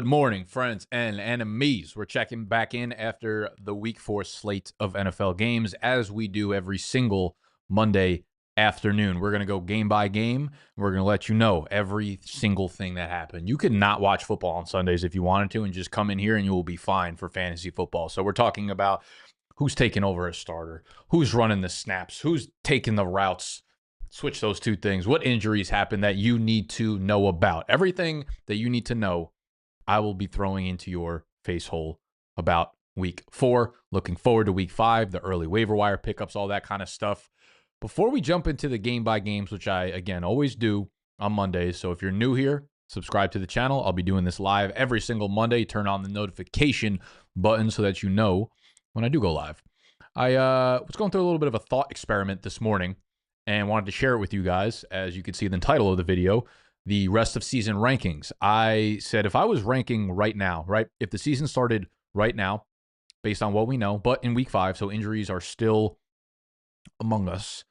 morning, friends and enemies. We're checking back in after the week 4 slate of NFL games, as we do every single Monday afternoon. We're going to go game by game. We're going to let you know every single thing that happened. You could not watch football on Sundays if you wanted to and just come in here and you will be fine for fantasy football. So we're talking about who's taking over as starter, who's running the snaps, who's taking the routes. Switch those two things. What injuries happen that you need to know about? Everything that you need to know, I will be throwing into your face hole about week 4. Looking forward to week 5, the early waiver wire pickups, all that kind of stuff. Before we jump into the game by games, which I, again, always do on Mondays. So if you're new here, subscribe to the channel. I'll be doing this live every single Monday. Turn on the notification button so that you know when I do go live. I was going through a little bit of a thought experiment this morning and wanted to share it with you guys. As you can see in the title of the video, the rest of season rankings. I said if I was ranking right now, right, if the season started right now, based on what we know, but in week 5, so injuries are still among us,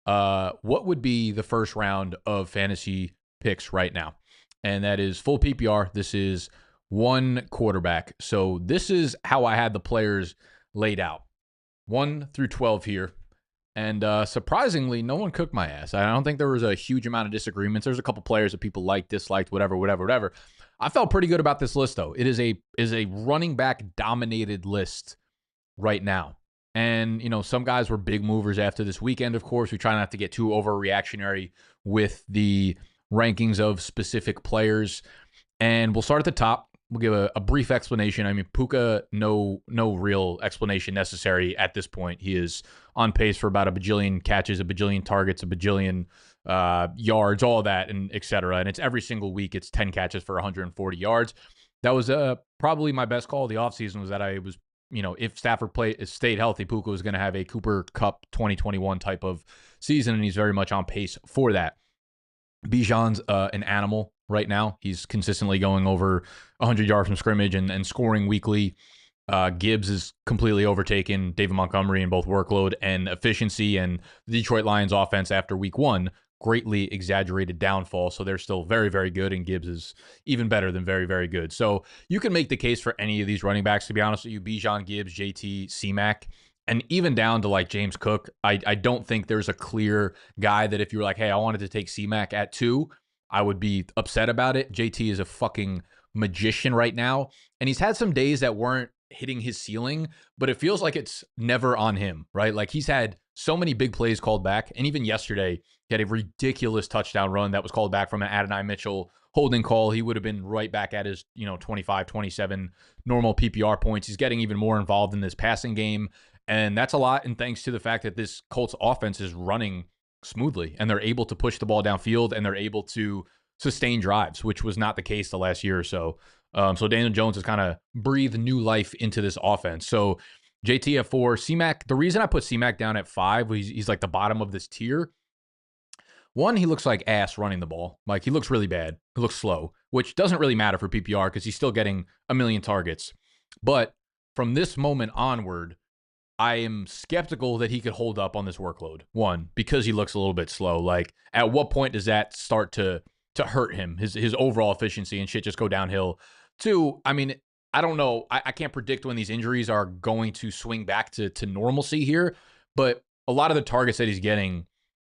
what would be the first round of fantasy picks right now? And that is full PPR. This is one quarterback. So this is how I had the players laid out. 1 through 12 here. And surprisingly, no one cooked my ass. I don't think there was a huge amount of disagreements. There's a couple players that people liked, disliked, whatever. I felt pretty good about this list, though. It is a running back dominated list right now. And, you know, some guys were big movers after this weekend, of course. We try not to get too overreactionary with the rankings of specific players. And we'll start at the top. We'll give a brief explanation. I mean, Puka, no real explanation necessary at this point. He is on pace for about a bajillion catches, a bajillion targets, a bajillion yards, all of that, and et cetera. And it's every single week. It's 10 catches for 140 yards. That was probably my best call of the offseason, was that I was, you know, if Stafford stayed healthy, Puka was going to have a Cooper Cup 2021 type of season, and he's very much on pace for that. Bijan's an animal right now. He's consistently going over 100 yards from scrimmage and scoring weekly. Gibbs is completely overtaken David Montgomery in both workload and efficiency, and the Detroit Lions offense after week 1, greatly exaggerated downfall. So they're still very, very good, and Gibbs is even better than very, very good. So you can make the case for any of these running backs, to be honest with you. Bijan, Gibbs, JT, C-Mac, and even down to like James Cook. I don't think there's a clear guy that if you were like, hey, I wanted to take C-Mac at 2, I would be upset about it. JT is a fucking magician right now, and he's had some days that weren't hitting his ceiling, but it feels like it's never on him, right? Like he's had so many big plays called back, and even yesterday he had a ridiculous touchdown run that was called back from an Adonai Mitchell holding call. He would have been right back at his 25, 27 normal PPR points. He's getting even more involved in this passing game, and that's a lot, and thanks to the fact that this Colts offense is running smoothly, and they're able to push the ball downfield, and they're able to sustain drives, which was not the case the last year or so. So Daniel Jones has kind of breathed new life into this offense. So JT at 4, C-Mac. The reason I put C-Mac down at 5, he's like the bottom of this tier. 1, he looks like ass running the ball. Like he looks really bad. He looks slow, which doesn't really matter for PPR because he's still getting a million targets. But from this moment onward, I am skeptical that he could hold up on this workload. 1, because he looks a little bit slow. Like at what point does that start to hurt him, his overall efficiency, and shit just go downhill? 2, I mean, I don't know. I can't predict when these injuries are going to swing back to normalcy here, but a lot of the targets that he's getting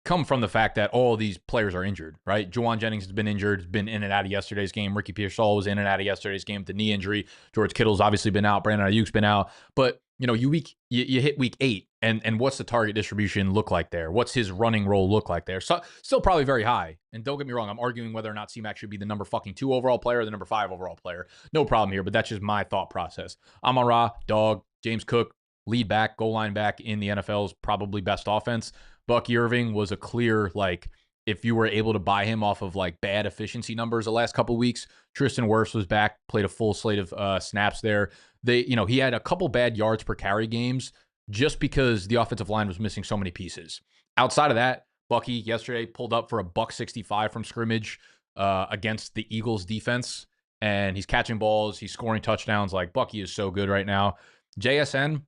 come from the fact that all of these players are injured, right? Juwan Jennings has been injured, has been in and out of yesterday's game. Ricky Pearsall was in and out of yesterday's game with the knee injury. George Kittle's obviously been out. Brandon Ayuk's been out. But, you know, you hit week 8, and what's the target distribution look like there? What's his running role look like there? So, still probably very high. And don't get me wrong, I'm arguing whether or not C-Mac should be the number fucking 2 overall player or the number 5 overall player. No problem here, but that's just my thought process. Amon-Ra, dog. James Cook, lead back, goal line back in the NFL's probably best offense. Bucky Irving was a clear, like, if you were able to buy him off of like bad efficiency numbers the last couple of weeks. Tristan Wirfs was back, played a full slate of snaps there. He had a couple bad yards per carry games just because the offensive line was missing so many pieces. Outside of that, Bucky yesterday pulled up for a $165 from scrimmage against the Eagles defense, and he's catching balls, he's scoring touchdowns. Like, Bucky is so good right now. JSN,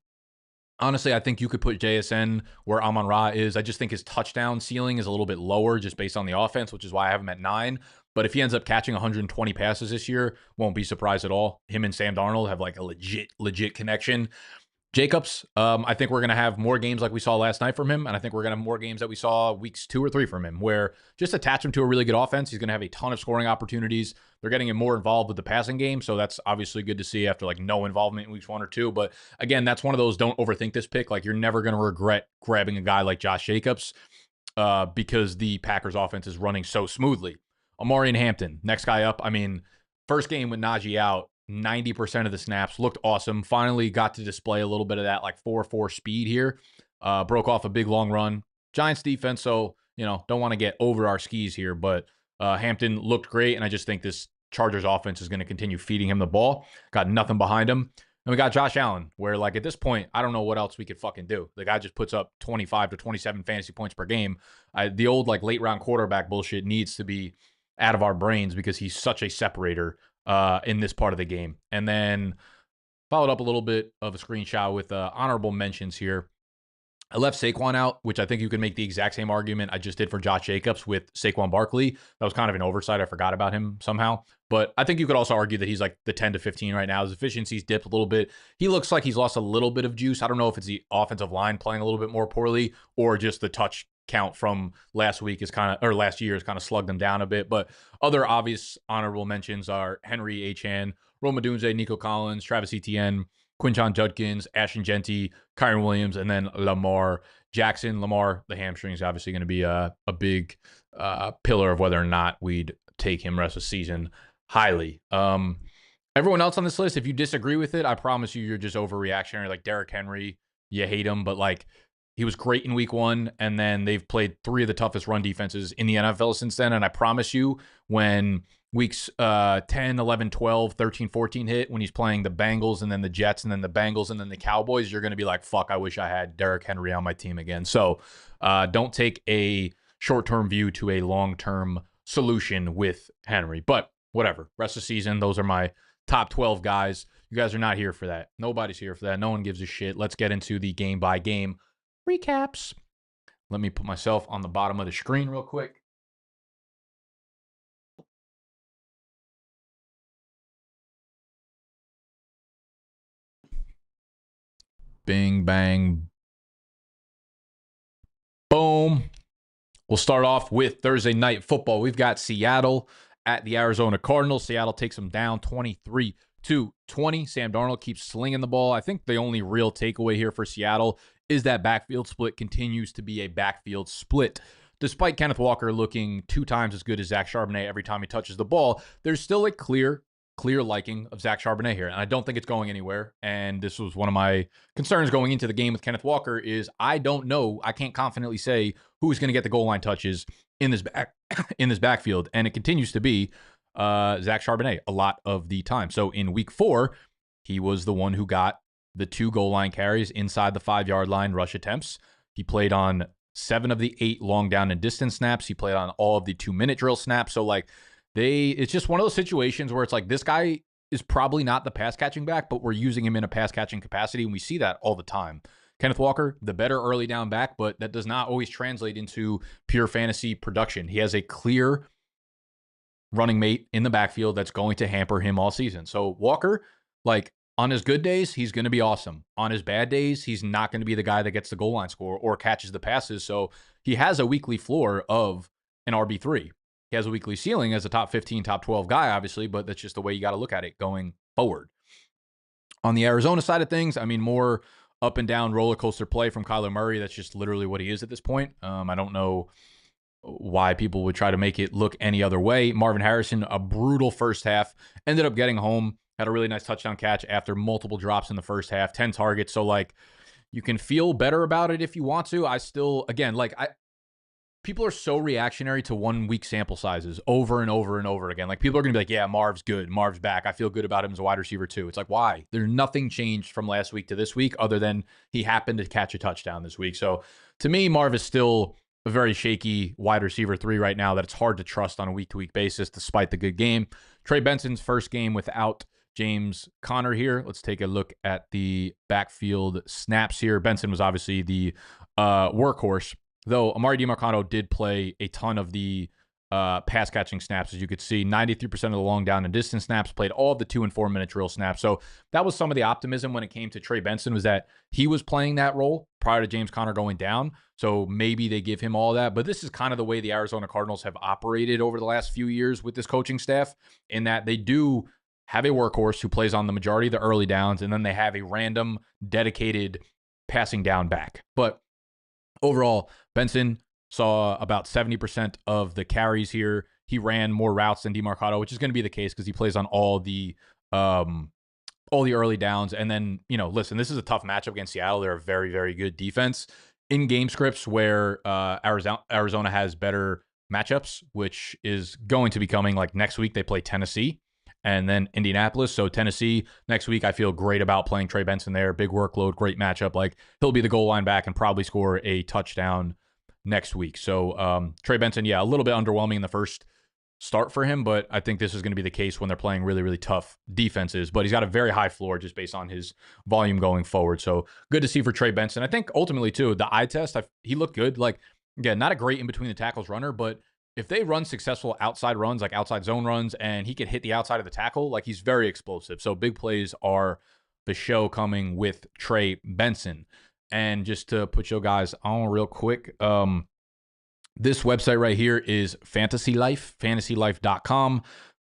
honestly, I think you could put JSN where Amon-Ra is. I just think his touchdown ceiling is a little bit lower just based on the offense, which is why I have him at 9. But if he ends up catching 120 passes this year, won't be surprised at all. Him and Sam Darnold have like a legit connection. Jacobs, I think we're going to have more games like we saw last night from him. And I think we're going to have more games that we saw weeks 2 or 3 from him, where just attach him to a really good offense. He's going to have a ton of scoring opportunities. They're getting him more involved with the passing game. So that's obviously good to see after like no involvement in weeks 1 or 2. But again, that's one of those, don't overthink this pick. Like, you're never going to regret grabbing a guy like Josh Jacobs because the Packers offense is running so smoothly. Amari and Hampton, next guy up. I mean, first game with Najee out, 90% of the snaps, looked awesome. Finally got to display a little bit of that like 4-4 speed here. Broke off a big long run. Giants defense, so, don't want to get over our skis here, but Hampton looked great, and I just think this Chargers offense is going to continue feeding him the ball. Got nothing behind him. And we got Josh Allen, where like at this point, I don't know what else we could fucking do. The guy just puts up 25 to 27 fantasy points per game. The old like late round quarterback bullshit needs to be out of our brains because he's such a separator in this part of the game. And then followed up a little bit of a screenshot with honorable mentions here. I left Saquon out, which I think you can make the exact same argument I just did for Josh Jacobs with Saquon Barkley. That was kind of an oversight. I forgot about him somehow. But I think you could also argue that he's like the 10 to 15 right now. His efficiency's dipped a little bit. He looks like he's lost a little bit of juice. I don't know if it's the offensive line playing a little bit more poorly or just the touch count from last year is kind of slugged them down a bit. But other obvious honorable mentions are Henry Achan, Rome Odunze, Nico Collins, Travis Etienne, Quinton Judkins, Ashton Genty, Kyron Williams, and then Lamar Jackson. Lamar, the hamstring is obviously going to be a big pillar of whether or not we'd take him rest of the season highly. Everyone else on this list, if you disagree with it, I promise you're just overreactionary. Like Derrick Henry, you hate him, but like he was great in week 1, and then they've played 3 of the toughest run defenses in the NFL since then. And I promise you, when weeks 10, 11, 12, 13, 14 hit, when he's playing the Bengals and then the Jets and then the Bengals and then the Cowboys, you're going to be like, fuck, I wish I had Derrick Henry on my team again. So don't take a short-term view to a long-term solution with Henry. But whatever, rest of the season, those are my top 12 guys. You guys are not here for that. Nobody's here for that. No one gives a shit. Let's get into the game-by-game recaps. Let me put myself on the bottom of the screen real quick. Bing, bang, boom. We'll start off with Thursday night football. We've got Seattle at the Arizona Cardinals. Seattle takes them down 23-20. Sam Darnold keeps slinging the ball. I think the only real takeaway here for Seattle is that backfield split continues to be a backfield split. Despite Kenneth Walker looking 2 times as good as Zach Charbonnet every time he touches the ball, there's still a clear liking of Zach Charbonnet here. And I don't think it's going anywhere. And this was one of my concerns going into the game with Kenneth Walker is I don't know. I can't confidently say who's going to get the goal line touches in this backfield. And it continues to be Zach Charbonnet a lot of the time. So in week 4, he was the one who got the 2 goal line carries inside the 5-yard line rush attempts. He played on 7 of the 8 long down and distance snaps. He played on all of the 2-minute drill snaps. So like it's just one of those situations where it's like this guy is probably not the pass catching back, but we're using him in a pass catching capacity. And we see that all the time. Kenneth Walker, the better early down back, but that does not always translate into pure fantasy production. He has a clear running mate in the backfield that's going to hamper him all season. So Walker, like on his good days, he's going to be awesome. On his bad days, he's not going to be the guy that gets the goal line score or catches the passes. So he has a weekly floor of an RB3. He has a weekly ceiling as a top 15, top 12 guy, obviously, but that's just the way you got to look at it going forward. On the Arizona side of things, I mean, more up and down roller coaster play from Kyler Murray. That's just literally what he is at this point. I don't know why people would try to make it look any other way. Marvin Harrison, a brutal first half, ended up getting home, had a really nice touchdown catch after multiple drops in the first half, 10 targets. So like you can feel better about it if you want to. I still, again, like people are so reactionary to 1 week sample sizes over and over and over again. Like people are going to be like, yeah, Marv's good. Marv's back. I feel good about him as a wide receiver too. It's like, why? There's nothing changed from last week to this week other than he happened to catch a touchdown this week. So to me, Marv is still a very shaky wide receiver 3 right now that it's hard to trust on a week-to-week basis despite the good game. Trey Benson's first game without James Conner here. Let's take a look at the backfield snaps here. Benson was obviously the workhorse, though Amari DiMarcano did play a ton of the pass catching snaps. As you could see, 93% of the long down and distance snaps, played all of the 2 and 4 minute drill snaps. So that was some of the optimism when it came to Trey Benson, was that he was playing that role prior to James Conner going down. So maybe they give him all that. But this is kind of the way the Arizona Cardinals have operated over the last few years with this coaching staff, in that they do have a workhorse who plays on the majority of the early downs, and then they have a random dedicated passing down back. But overall, Benson saw about 70% of the carries here. He ran more routes than DeMarcado, which is going to be the case because he plays on all the early downs. And then, listen, this is a tough matchup against Seattle. They're a very, very good defense. In game scripts where Arizona has better matchups, which is going to be coming like next week, they play Tennessee and then Indianapolis. So Tennessee next week, I feel great about playing Trey Benson there. Big workload, great matchup. Like, he'll be the goal line back and probably score a touchdown next week. So Trey Benson, a little bit underwhelming in the first start for him, but I think this is going to be the case when they're playing really, really tough defenses. But he's got a very high floor just based on his volume going forward. So good to see for Trey Benson. I think ultimately too, the eye test, he looked good. Like, again, not a great in between the tackles runner, but if they run successful outside runs, like outside zone runs, and he could hit the outside of the tackle, like, he's very explosive. So big plays are the show coming with Trey Benson. And just to put you guys on real quick, this website right here is Fantasy Life, fantasylife.com.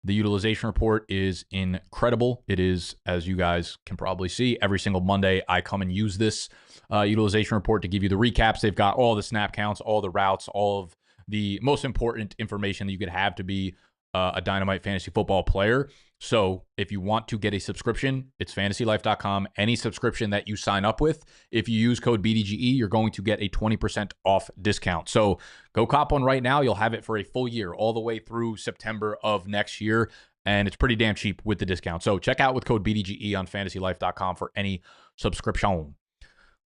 The utilization report is incredible. It is, as you guys can probably see, every single Monday I come and use this utilization report to give you the recaps. They've got all the snap counts, all the routes, all of the most important information that you could have to be a dynamite fantasy football player. So if you want to get a subscription, it's fantasylife.com. Any subscription that you sign up with, if you use code BDGE, you're going to get a 20% off discount. So go cop one right now. You'll have it for a full year, all the way through September of next year. And it's pretty damn cheap with the discount. So check out with code BDGE on fantasylife.com for any subscription.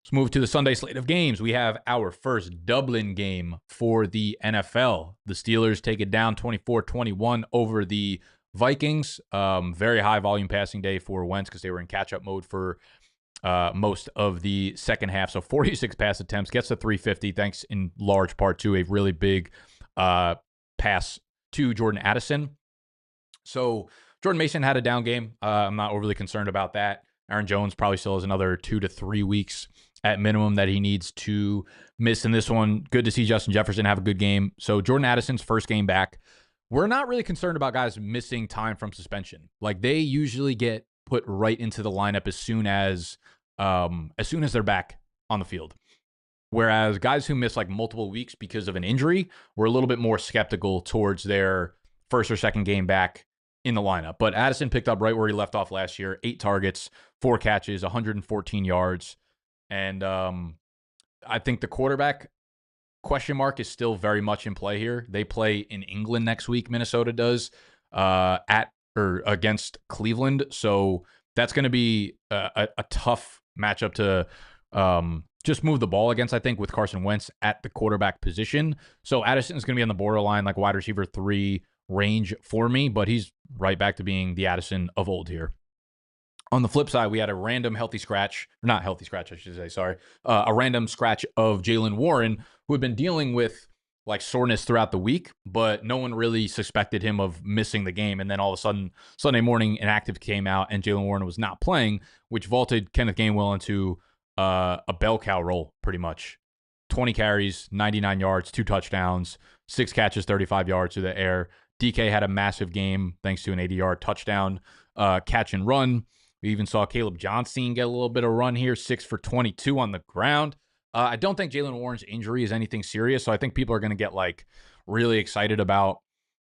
Let's move to the Sunday slate of games. We have our first Dublin game for the NFL. The Steelers take it down 24-21 over the Vikings. Very high volume passing day for Wentz because they were in catch-up mode for most of the second half. So 46 pass attempts, gets to 350, thanks in large part to a really big pass to Jordan Addison. So Jordan Mason had a down game. I'm not overly concerned about that. Aaron Jones probably still has another 2 to 3 weeks at minimum that he needs to miss in this one. Good to see Justin Jefferson have a good game. So Jordan Addison's first game back. We're not really concerned about guys missing time from suspension. Like, they usually get put right into the lineup as soon as they're back on the field. Whereas guys who miss like multiple weeks because of an injury, we're a little bit more skeptical towards their first or second game back in the lineup. But Addison picked up right where he left off last year. 8 targets, 4 catches, 114 yards. And I think the quarterback question mark is still very much in play here. They play in England next week. Minnesota does against Cleveland. So that's going to be a tough matchup to just move the ball against, I think, with Carson Wentz at the quarterback position. So Addison is going to be on the borderline, like wide receiver 3 range for me, but he's right back to being the Addison of old here. On the flip side, we had a random a random scratch of Jaylen Warren, who had been dealing with like soreness throughout the week, but no one really suspected him of missing the game. And then all of a sudden, Sunday morning, an active came out and Jaylen Warren was not playing, which vaulted Kenneth Gainwell into a bell cow role, pretty much. 20 carries, 99 yards, 2 touchdowns, 6 catches, 35 yards through the air. DK had a massive game thanks to an 80-yard touchdown catch and run. We even saw Caleb Johnson get a little bit of run here, 6 for 22 on the ground. I don't think Jaylen Warren's injury is anything serious, so I think people are going to get like really excited about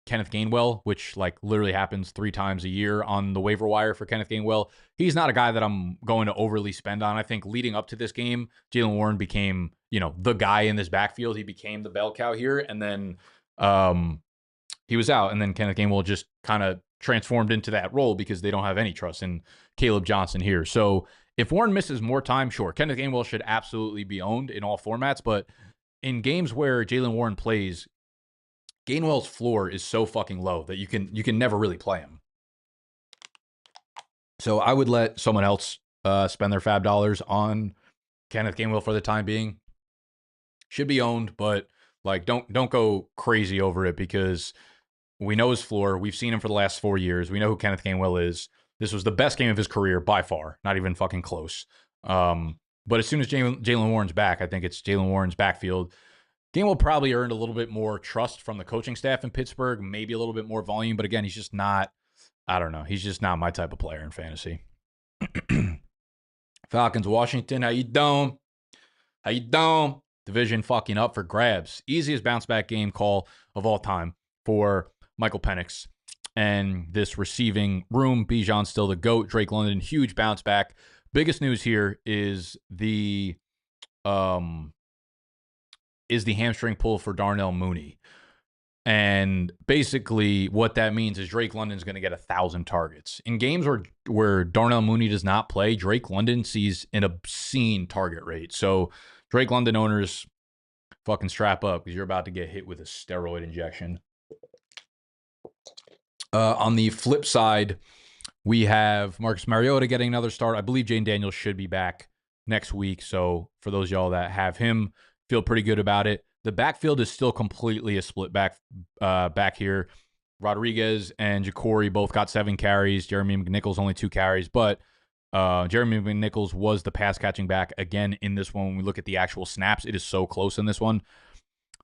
Kenneth Gainwell, which like literally happens 3 times a year on the waiver wire for Kenneth Gainwell. He's not a guy that I'm going to overly spend on. I think leading up to this game, Jaylen Warren became, the guy in this backfield. He became the bell cow here, and then he was out, and then Kenneth Gainwell just kind of transformed into that role because they don't have any trust in Caleb Johnson here. So if Warren misses more time, sure, Kenneth Gainwell should absolutely be owned in all formats, but in games where Jaylen Warren plays, Gainwell's floor is so fucking low that you can never really play him. So I would let someone else spend their fab dollars on Kenneth Gainwell for the time being. Should be owned, but Like, don't go crazy over it because we know his floor. We've seen him for the last 4 years. We know who Kenneth Gainwell is. This was the best game of his career by far, not even fucking close. But as soon as Jalen Warren's back, I think it's Jalen Warren's backfield. Gainwell probably earned a little bit more trust from the coaching staff in Pittsburgh, maybe a little bit more volume. But again, he's just not, I don't know. He's just not my type of player in fantasy. Falcons, Washington, how you doing? How you doing? Division fucking up for grabs. Easiest bounce back game call of all time for Michael Penix. And this receiving room, Bijan's still the GOAT. Drake London, huge bounce back. Biggest news here is the hamstring pull for Darnell Mooney. And basically what that means is Drake London's going to get 1,000 targets. In games where Darnell Mooney does not play, Drake London sees an obscene target rate. So Drake London owners, fucking strap up because you're about to get hit with a steroid injection. On the flip side, we have Marcus Mariota getting another start. I believe Jane Daniels should be back next week. So for those of y'all that have him, feel pretty good about it. The backfield is still completely a split back here. Rodriguez and Jacory both got 7 carries. Jeremy McNichols only 2 carries, but Jeremy McNichols was the pass catching back again in this one. When we look at the actual snaps, it is so close in this one.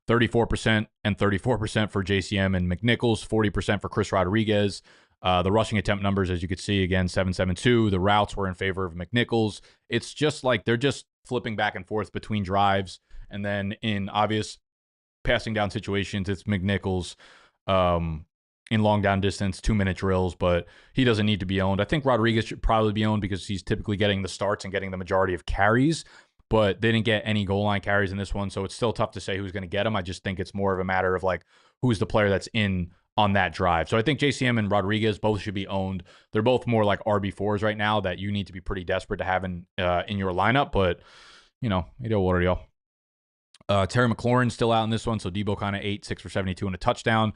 34% and 34% for JCM and McNichols, 40% for Chris Rodriguez. The rushing attempt numbers, as you could see, again, 772. The routes were in favor of McNichols. It's just like they're just flipping back and forth between drives. And then in obvious passing down situations, it's McNichols in long down distance, 2-minute drills, but he doesn't need to be owned. I think Rodriguez should probably be owned because he's typically getting the starts and getting the majority of carries, but they didn't get any goal line carries in this one, so it's still tough to say who's going to get them. I just think it's more of a matter of like who's the player that's in on that drive. So I think JCM and Rodriguez both should be owned. They're both more like RB4s right now that you need to be pretty desperate to have in your lineup, but you know what are y'all? Terry McLaurin still out in this one, so Debo kind of 8, 6 for 72 and a touchdown.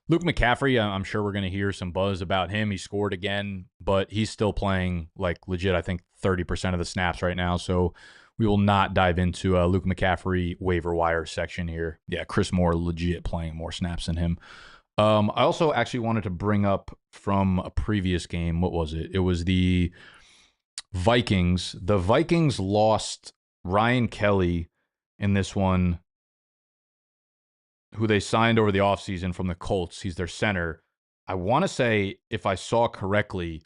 Luke McCaffrey, I'm sure we're going to hear some buzz about him. He scored again, but he's still playing like legit, I think 30% of the snaps right now, so we will not dive into Luke McCaffrey waiver wire section here. Yeah, Chris Moore legit playing more snaps than him. I also actually wanted to bring up from a previous game, what was it? It was the Vikings. The Vikings lost Ryan Kelly in this one, who they signed over the offseason from the Colts. He's their center. I want to say, if I saw correctly,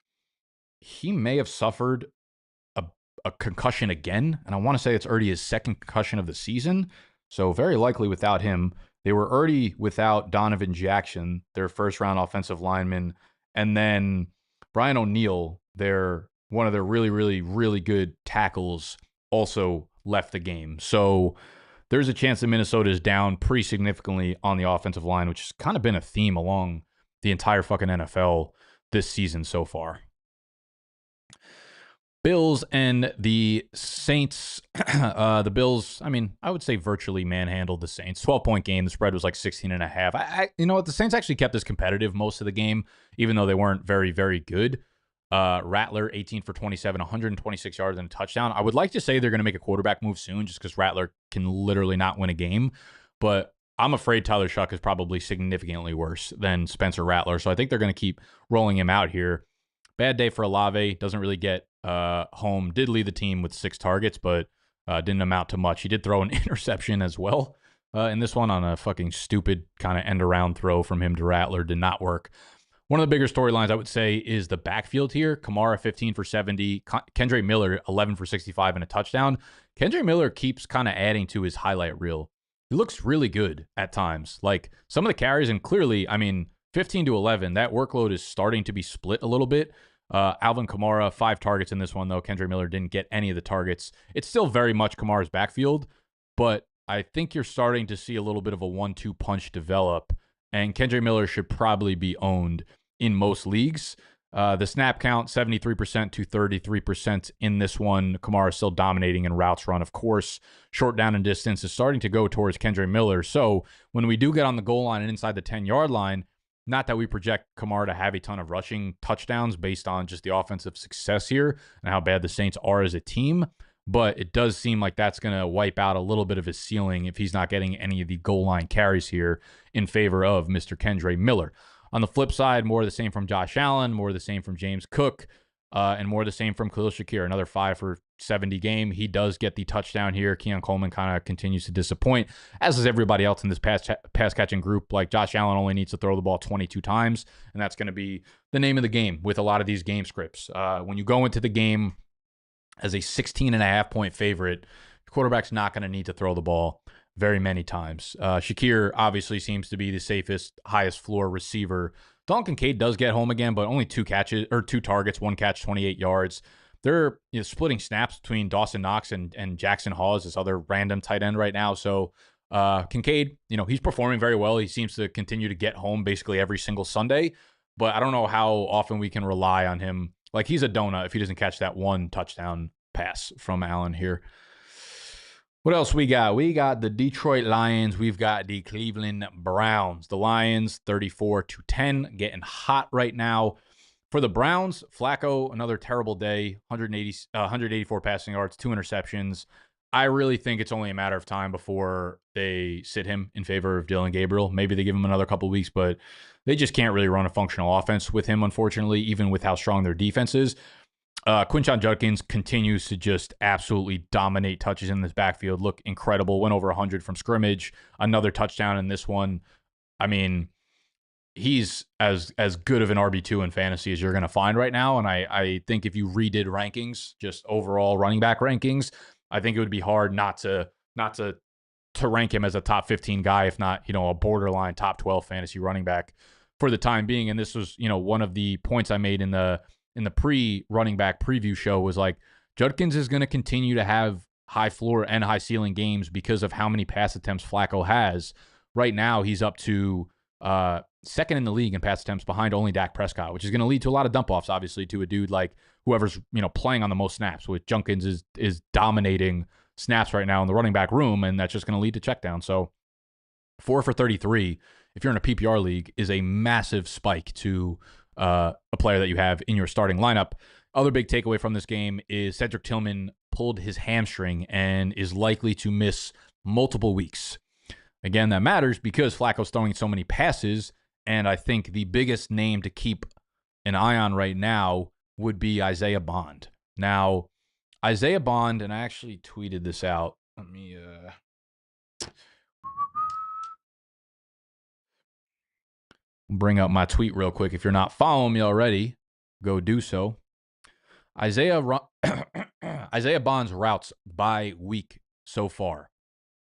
he may have suffered a concussion again, and I want to say it's already his second concussion of the season, so very likely without him. They were already without Donovan Jackson, their first-round offensive lineman, and then Brian O'Neill, one of their really, really, really good tackles, also left the game. So there's a chance that Minnesota is down pretty significantly on the offensive line, which has kind of been a theme along the entire fucking NFL this season so far. Bills and the Saints. The Bills, I mean, I would say virtually manhandled the Saints. 12-point game. The spread was like 16.5. You know what? The Saints actually kept this competitive most of the game, even though they weren't very, very good. Rattler, 18 for 27, 126 yards and a touchdown. I would like to say they're going to make a quarterback move soon just because Rattler can literally not win a game. But I'm afraid Tyler Shuck is probably significantly worse than Spencer Rattler. So I think they're going to keep rolling him out here. Bad day for Olave. Doesn't really get home. Did lead the team with 6 targets, but didn't amount to much. He did throw an interception as well in this one on a fucking stupid kind of end-around throw from him to Rattler. Did not work. One of the bigger storylines, I would say, is the backfield here. Kamara, 15 for 70. Kendre Miller, 11 for 65 and a touchdown. Kendre Miller keeps kind of adding to his highlight reel. He looks really good at times. Like, some of the carries, and clearly, I mean, 15 to 11, that workload is starting to be split a little bit. Alvin Kamara, 5 targets in this one, though. Kendre Miller didn't get any of the targets. It's still very much Kamara's backfield, but I think you're starting to see a little bit of a 1-2 punch develop, and Kendre Miller should probably be owned in most leagues. The snap count, 73% to 33% in this one. Kamara still dominating in routes run, of course. Short down and distance is starting to go towards Kendre Miller. So when we do get on the goal line and inside the 10-yard line, not that we project Kamara to have a ton of rushing touchdowns based on just the offensive success here and how bad the Saints are as a team, but it does seem like that's going to wipe out a little bit of his ceiling if he's not getting any of the goal line carries here in favor of Mr. Kendre Miller. On the flip side, more of the same from Josh Allen, more of the same from James Cook, and more of the same from Khalil Shakir. Another 5 for 70 game. He does get the touchdown here. Keon Coleman kind of continues to disappoint, as does everybody else in this pass-catching group. Like Josh Allen only needs to throw the ball 22 times, and that's going to be the name of the game with a lot of these game scripts. When you go into the game as a 16.5-point favorite, the quarterback's not going to need to throw the ball very many times. Shakir obviously seems to be the safest, highest floor receiver. Dalton Kincaid does get home again, but only 2 targets, 1 catch, 28 yards. They're splitting snaps between Dawson Knox and Jackson Hawes, this other random tight end right now. So Kincaid, he's performing very well. He seems to continue to get home basically every single Sunday, but I don't know how often we can rely on him. Like, he's a donut if he doesn't catch that 1 touchdown pass from Allen here. What else we got? We got the Detroit Lions. We've got the Cleveland Browns. The Lions, 34-10, getting hot right now. For the Browns, Flacco, another terrible day, 184 passing yards, 2 interceptions. I really think it's only a matter of time before they sit him in favor of Dylan Gabriel. Maybe they give him another couple weeks, but they just can't really run a functional offense with him, unfortunately, even with how strong their defense is. Quinshon Judkins continues to just absolutely dominate touches in this backfield. Look incredible. Went over 100 from scrimmage. Another touchdown in this one. I mean, he's as good of an RB2 in fantasy as you're going to find right now. And I think if you redid rankings, just overall running back rankings, I think it would be hard not to rank him as a top 15 guy, if not, a borderline top 12 fantasy running back for the time being. And this was, one of the points I made in the pre-running back preview show was like, Judkins is going to continue to have high floor and high ceiling games because of how many pass attempts Flacco has. Right now, he's up to second in the league in pass attempts behind only Dak Prescott, which is going to lead to a lot of dump-offs, obviously, to a dude like whoever's, playing on the most snaps, which Judkins is dominating snaps right now in the running back room, and that's just going to lead to checkdown. So 4 for 33, if you're in a PPR league, is a massive spike to a player that you have in your starting lineup. Other big takeaway from this game is Cedric Tillman pulled his hamstring and is likely to miss multiple weeks. Again, that matters because Flacco's throwing so many passes, and I think the biggest name to keep an eye on right now would be Isaiah Bond. Now, Isaiah Bond, and I actually tweeted this out. Let me bring up my tweet real quick. If you're not following me already, go do so. Isaiah Bond's routes by week so far: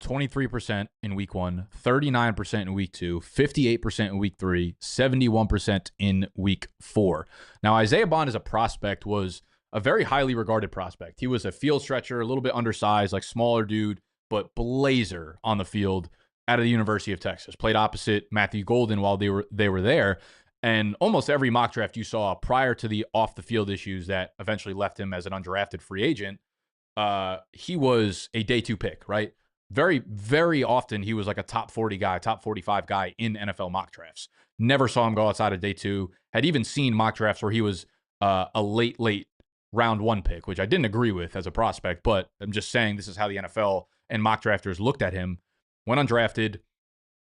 23% in week 1, 39% in week 2, 58% in week 3, 71% in week 4. Now, Isaiah Bond as a prospect was a very highly regarded prospect. He was a field stretcher, a little bit undersized, like smaller dude, but blazer on the field out of the University of Texas. Played opposite Matthew Golden while they were there. And almost every mock draft you saw prior to the off-the-field issues that eventually left him as an undrafted free agent, he was a day 2 pick, right? Very, very often he was like a top 40 guy, top 45 guy in NFL mock drafts. Never saw him go outside of day 2. Had even seen mock drafts where he was a late round 1 pick, which I didn't agree with as a prospect, but I'm just saying this is how the NFL and mock drafters looked at him. Went undrafted.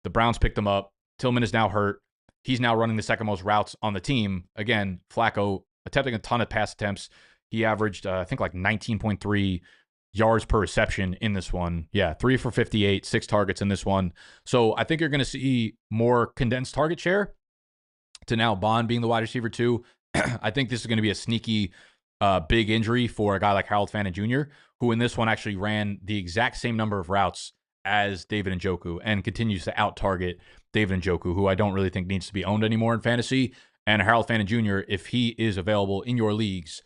The Browns picked him up. Tillman is now hurt. He's now running the second most routes on the team. Again, Flacco attempting a ton of pass attempts. He averaged, I think, like 19.3 yards per reception in this one. Yeah, 3 for 58, 6 targets in this one. So I think you're going to see more condensed target share to now Bond being the wide receiver too. I think this is going to be a sneaky big injury for a guy like Harold Fannin Jr., who in this one actually ran the exact same number of routes as David Njoku and continues to out-target David Njoku, who I don't really think needs to be owned anymore in fantasy. And Harold Fannin Jr., if he is available in your leagues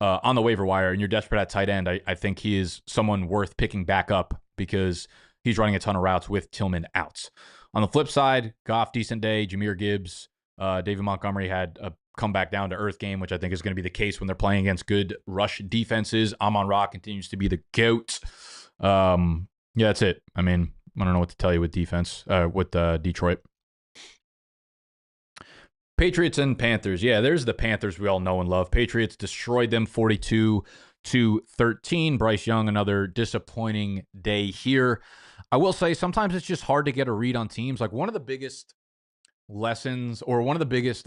on the waiver wire and you're desperate at tight end, I think he is someone worth picking back up because he's running a ton of routes with Tillman out. On the flip side, Goff, decent day. Jahmyr Gibbs, David Montgomery had a comeback down to earth game, which I think is going to be the case when they're playing against good rush defenses. Amon-Ra continues to be the GOAT. Yeah, that's it. I mean, I don't know what to tell you with defense, with Detroit. Patriots and Panthers. Yeah, there's the Panthers we all know and love. Patriots destroyed them 42-21. to 13. Bryce Young, another disappointing day here. I will say sometimes it's just hard to get a read on teams. Like one of the biggest lessons or one of the biggest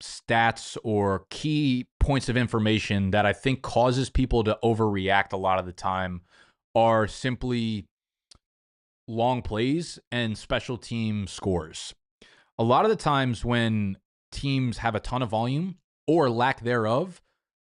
stats or key points of information that I think causes people to overreact a lot of the time are simply long plays and special team scores. A lot of the times when teams have a ton of volume or lack thereof,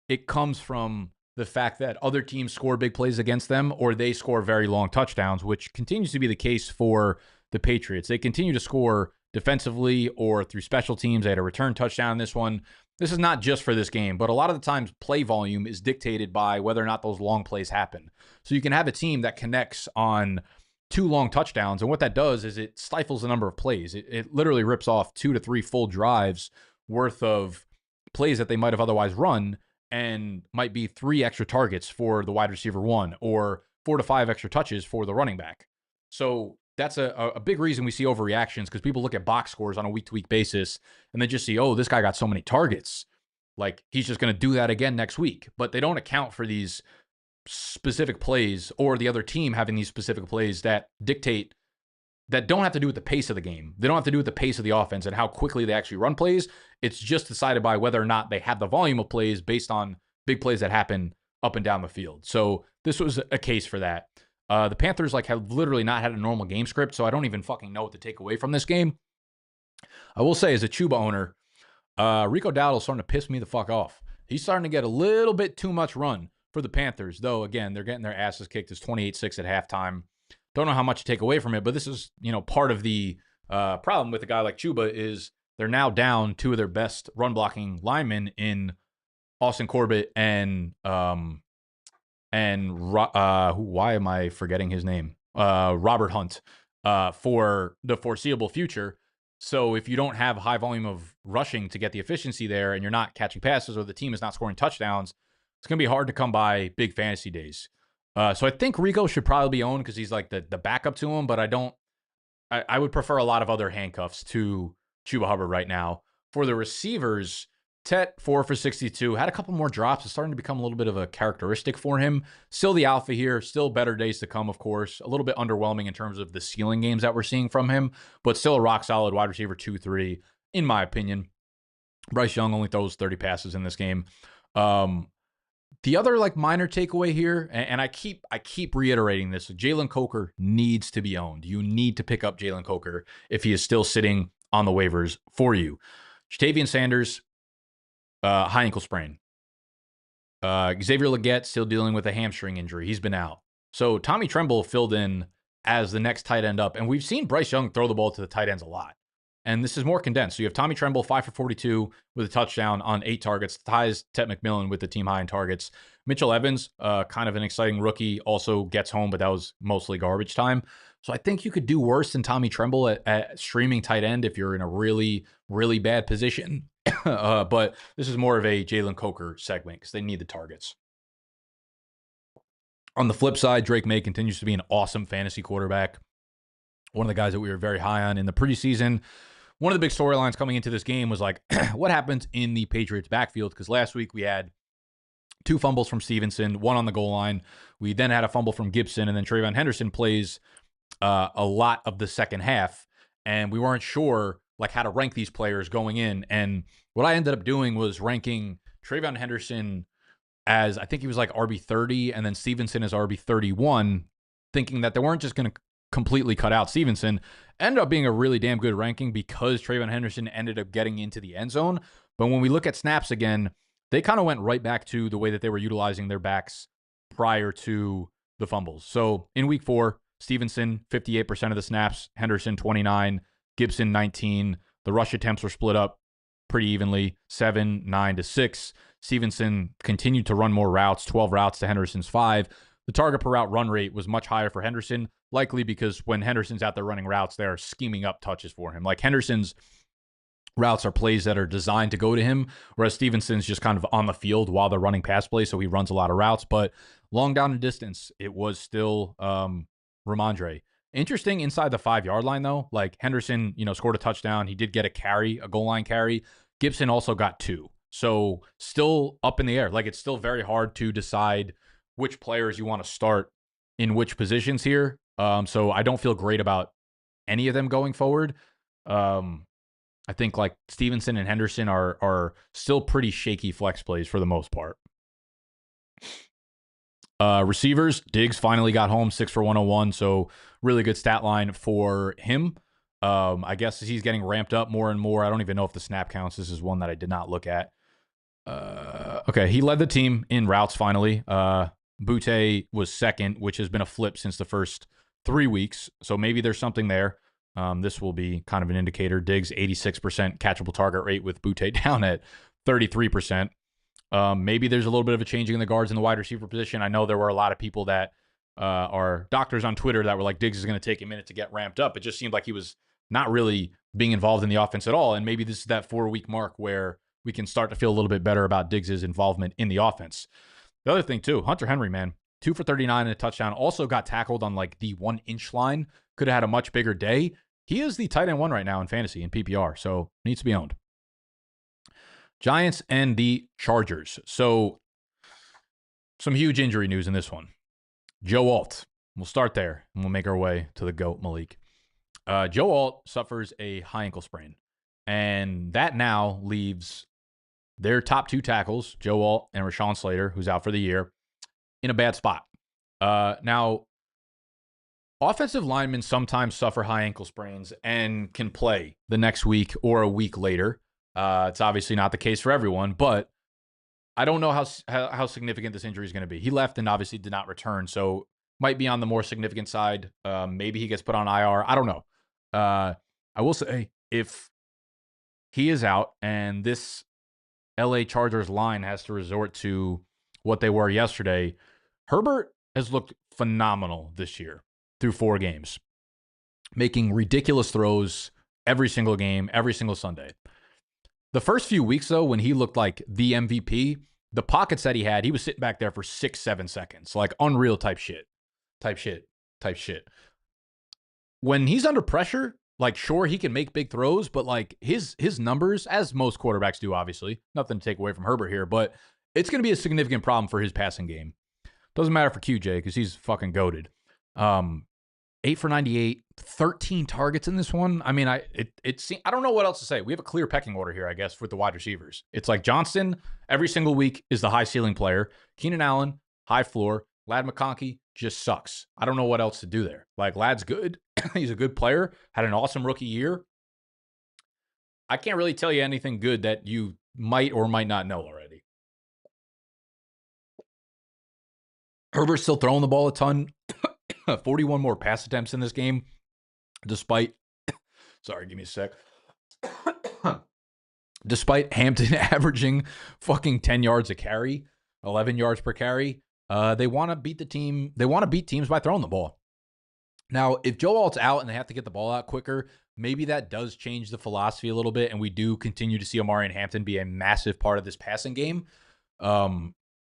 it comes from the fact that other teams score big plays against them or they score very long touchdowns, which continues to be the case for the Patriots. They continue to score defensively or through special teams. They had a return touchdown in this one. This is not just for this game, but a lot of the times play volume is dictated by whether or not those long plays happen. So you can have a team that connects on 2 long touchdowns, and what that does is it stifles the number of plays. It literally rips off 2 to 3 full drives worth of plays that they might have otherwise run, and might be 3 extra targets for the wide receiver 1 or 4 to 5 extra touches for the running back. So that's a big reason we see overreactions, because people look at box scores on a week-to-week basis and they just see, oh, this guy got so many targets. Like, he's just going to do that again next week. But they don't account for these specific plays or the other team having these specific plays that dictate, that don't have to do with the pace of the game. They don't have to do with the pace of the offense and how quickly they actually run plays. It's just decided by whether or not they have the volume of plays based on big plays that happen up and down the field. So this was a case for that. The Panthers have literally not had a normal game script, so I don't even fucking know what to take away from this game. I will say, as a Chuba owner, Rico Dowdle's starting to piss me the fuck off. He's starting to get a little bit too much run for the Panthers, though, again, they're getting their asses kicked. It's 28-6 at halftime. Don't know how much to take away from it, but this is, part of the problem with a guy like Chuba is they're now down 2 of their best run blocking linemen in Austin Corbett and why am I forgetting his name? Robert Hunt for the foreseeable future. So if you don't have a high volume of rushing to get the efficiency there, and you're not catching passes or the team is not scoring touchdowns, it's going to be hard to come by big fantasy days. So I think Rico should probably be owned because he's like the backup to him, but I would prefer a lot of other handcuffs to Chuba Hubbard right now. For the receivers, Tet, 4 for 62, had a couple more drops. It's starting to become a little bit of a characteristic for him. Still the alpha here, still better days to come, of course. A little bit underwhelming in terms of the ceiling games that we're seeing from him, but still a rock-solid wide receiver 2-3, in my opinion. Bryce Young only throws 30 passes in this game. The other minor takeaway here, and I keep reiterating this, Jalen Coker needs to be owned. You need to pick up Jalen Coker if he is still sitting on the waivers for you. Jatavian Sanders, high ankle sprain. Xavier Legette still dealing with a hamstring injury. He's been out. So Tommy Tremble filled in as the next tight end up, and we've seen Bryce Young throw the ball to the tight ends a lot. And this is more condensed. So you have Tommy Tremble, 5 for 42 with a touchdown on 8 targets, ties Tet McMillan with the team high in targets. Mitchell Evans, kind of an exciting rookie, also gets home, but that was mostly garbage time. So I think you could do worse than Tommy Tremble at streaming tight end if you're in a really, really bad position. But this is more of a Jalen Coker segment because they need the targets. On the flip side, Drake May continues to be an awesome fantasy quarterback. One of the guys that we were very high on in the preseason. One of the big storylines coming into this game was what happens in the Patriots backfield? Because last week we had 2 fumbles from Stevenson, 1 on the goal line. We then had a fumble from Gibson, and then Trayvon Henderson plays a lot of the second half. And we weren't sure how to rank these players going in. And what I ended up doing was ranking Trayvon Henderson as, I think he was RB30, and then Stevenson as RB31, thinking that they weren't just going to completely cut out Stevenson. Ended up being a really damn good ranking because Trayvon Henderson ended up getting into the end zone. But when we look at snaps again, they kind of went right back to the way that they were utilizing their backs prior to the fumbles. So in week 4, Stevenson, 58% of the snaps, Henderson, 29, Gibson, 19. The rush attempts were split up pretty evenly, 7, 9 to 6. Stevenson continued to run more routes, 12 routes to Henderson's 5. The target per route run rate was much higher for Henderson, likely because when Henderson's out there running routes, they're scheming up touches for him. Henderson's routes are plays that are designed to go to him, whereas Stevenson's just kind of on the field while they're running pass plays, so he runs a lot of routes. But long down and distance, it was still Ramondre. Interesting inside the 5-yard line, though. Henderson, scored a touchdown. He did get a carry, a goal line carry. Gibson also got 2. So still up in the air. Like, it's still very hard to decide which players you want to start in which positions here. So I don't feel great about any of them going forward. I think like Stevenson and Henderson are still pretty shaky flex plays for the most part. Receivers, Diggs finally got home 6 for 101, so really good stat line for him. I guess he's getting ramped up more and more. I don't even know if the snap counts. This is one that I did not look at. Okay, he led the team in routes finally. Butte was second, which has been a flip since the first 3 weeks, so maybe there's something there. This will be kind of an indicator. Diggs 86% catchable target rate with Butte down at 33%. Maybe there's a little bit of a changing in the guards in the wide receiver position. I know there were a lot of people that are doctors on Twitter that were like, Diggs is going to take a minute to get ramped up. It just seemed like he was not really being involved in the offense at all. And maybe this is that 4-week mark where we can start to feel a little bit better about Diggs' involvement in the offense. The other thing, too, Hunter Henry, man, 2 for 39 and a touchdown. Also got tackled on like the 1-inch line. Could have had a much bigger day. He is the tight end 1 right now in fantasy in PPR, so needs to be owned. Giants and the Chargers. So some huge injury news in this one. Joe Alt. We'll start there, and we'll make our way to the GOAT, Malik. Joe Alt suffers a high ankle sprain, and that now leaves their top 2 tackles, Joe Alt and Rashawn Slater, who's out for the year, in a bad spot. Now, offensive linemen sometimes suffer high ankle sprains and can play the next week or a week later. It's obviously not the case for everyone, but I don't know how significant this injury is going to be. He left and obviously did not return, so might be on the more significant side. Maybe he gets put on IR. I don't know. I will say, if he is out and this LA Chargers line has to resort to what they were yesterday, Herbert has looked phenomenal this year through 4 games, making ridiculous throws every single game, every single Sunday. The first few weeks, though, when he looked like the MVP, the pockets that he had, he was sitting back there for 6-7 seconds, like unreal type shit. When he's under pressure, like, sure, he can make big throws, but like his numbers, as most quarterbacks do, obviously, nothing to take away from Herbert here, but it's going to be a significant problem for his passing game. Doesn't matter for QJ because he's fucking goated. 8 for 98, 13 targets in this one. I mean, I don't know what else to say. We have a clear pecking order here, I guess, with the wide receivers. It's like Johnston every single week is the high ceiling player. Keenan Allen, high floor. Ladd McConkey just sucks. I don't know what else to do there. Like, Ladd's good. He's a good player. Had an awesome rookie year. I can't really tell you anything good that you might or might not know already. Herbert's still throwing the ball a ton. 41 more pass attempts in this game, despite, sorry, give me a sec. Despite Hampton averaging fucking 10 yards a carry, 11 yards per carry, they want to beat the team. They want to beat teams by throwing the ball. Now, if Joe Alt's out and they have to get the ball out quicker, maybe that does change the philosophy a little bit, and we do continue to see Omari and Hampton be a massive part of this passing game.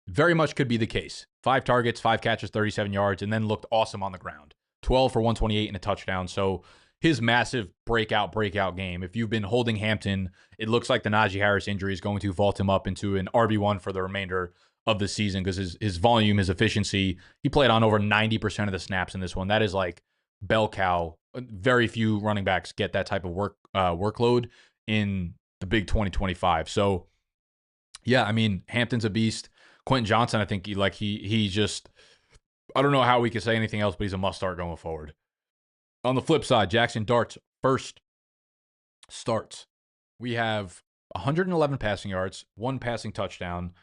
Very much could be the case. 5 targets, 5 catches, 37 yards, and then looked awesome on the ground. 12 for 128 and a touchdown. So his massive breakout game. If you've been holding Hampton, it looks like the Najee Harris injury is going to vault him up into an RB1 for the remainder of the season because his volume, his efficiency, he played on over 90% of the snaps in this one. That is like bell cow. Very few running backs get that type of workload in the big 2025. So, yeah, I mean, Hampton's a beast. Quentin Johnson, I think he just, I don't know how we can say anything else, but he's a must start going forward. On the flip side, Jackson Dart's first starts. We have 111 passing yards, 1 passing touchdown.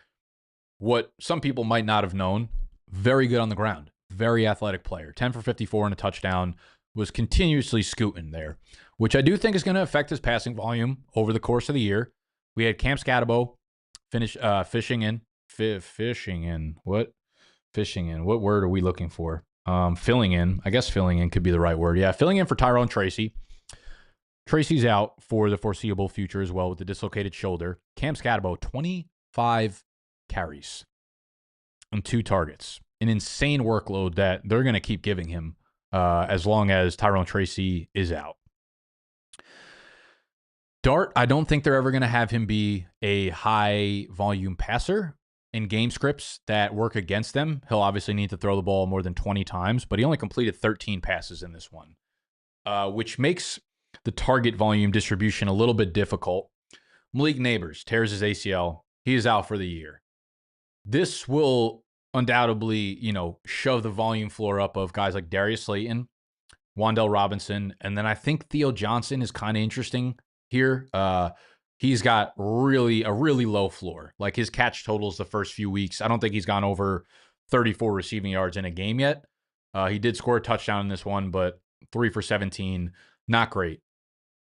What some people might not have known, very good on the ground, very athletic player. 10 for 54 and a touchdown, was continuously scooting there, which I do think is going to affect his passing volume over the course of the year. We had Cam Scatabo finish fishing in. What word are we looking for? Filling in. I guess filling in could be the right word. Yeah, filling in for Tyrone Tracy. Tracy's out for the foreseeable future as well with the dislocated shoulder. Cam Scatabo, 25 carries and 2 targets. An insane workload that they're going to keep giving him as long as Tyrone Tracy is out. Dart, I don't think they're ever going to have him be a high volume passer in game scripts that work against them. He'll obviously need to throw the ball more than 20 times, but he only completed 13 passes in this one, which makes the target volume distribution a little bit difficult. Malik Nabers tears his ACL. He is out for the year. This will undoubtedly, shove the volume floor up of guys like Darius Slayton, Wan'Dale Robinson, and then I think Theo Johnson is kind of interesting here. He's got a really low floor. Like his catch totals the first few weeks, I don't think he's gone over 34 receiving yards in a game yet. He did score a touchdown in this one, but 3 for 17, not great.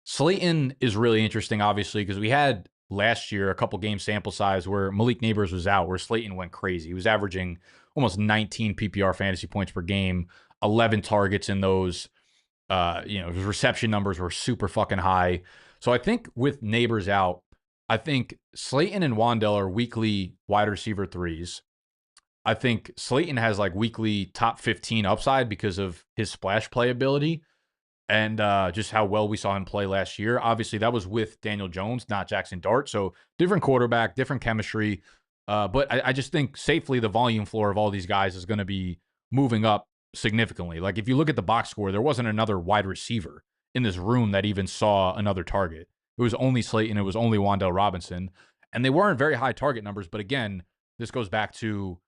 Slayton is really interesting, obviously, because we had last year a couple game sample size where Malik Nabers was out, where Slayton went crazy. He was averaging almost 19 PPR fantasy points per game, 11 targets in those. His reception numbers were super fucking high. So I think with Nabers out, I think Slayton and Wan'Dale are weekly wide receiver threes. I think Slayton has like weekly top 15 upside because of his splash play ability and just how well we saw him play last year. Obviously, that was with Daniel Jones, not Jackson Dart. So different quarterback, different chemistry. But I just think safely the volume floor of all these guys is going to be moving up significantly. Like if you look at the box score, there wasn't another wide receiver in this room that even saw another target. It was only Slayton. It was only Wan'Dale Robinson. And they weren't very high target numbers. But again, this goes back to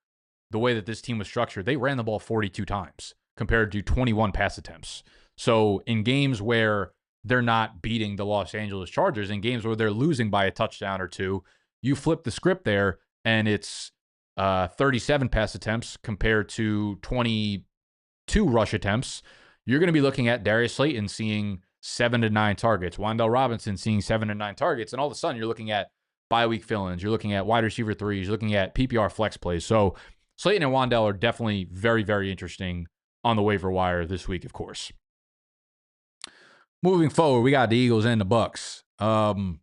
the way that this team was structured. They ran the ball 42 times compared to 21 pass attempts. So in games where they're not beating the Los Angeles Chargers, in games where they're losing by a touchdown or two, you flip the script there and it's 37 pass attempts compared to 22 rush attempts. You're going to be looking at Darius Slayton seeing 7 to 9 targets, Wan'Dale Robinson seeing 7 to 9 targets, and all of a sudden you're looking at bye-week fill-ins, you're looking at wide receiver threes, you're looking at PPR flex plays. So Slayton and Wan'Dale are definitely very, very interesting on the waiver wire this week, of course. Moving forward, we got the Eagles and the Bucs. The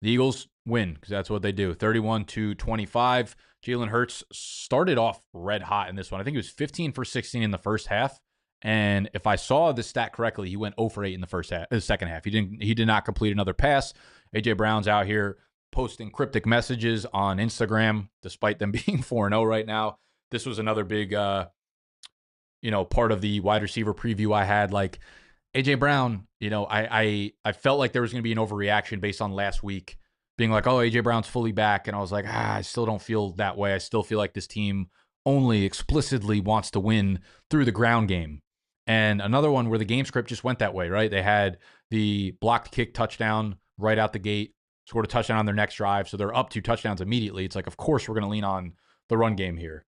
Eagles win because that's what they do. 31-25. Jalen Hurts started off red hot in this one. I think it was 15 for 16 in the first half. And if I saw the stat correctly, he went 0 for 8 in the second half. He did not complete another pass. AJ Brown's out here posting cryptic messages on Instagram, despite them being 4-0 right now. This was another big, part of the wide receiver preview I had. Like AJ Brown, I felt like there was going to be an overreaction based on last week being like, oh, AJ Brown's fully back. And I was like, I still don't feel that way. I still feel like this team only explicitly wants to win through the ground game. And another one where the game script just went that way, right? They had the blocked kick touchdown right out the gate, scored a touchdown on their next drive. So they're up 2 touchdowns immediately. It's like, of course, we're going to lean on the run game here.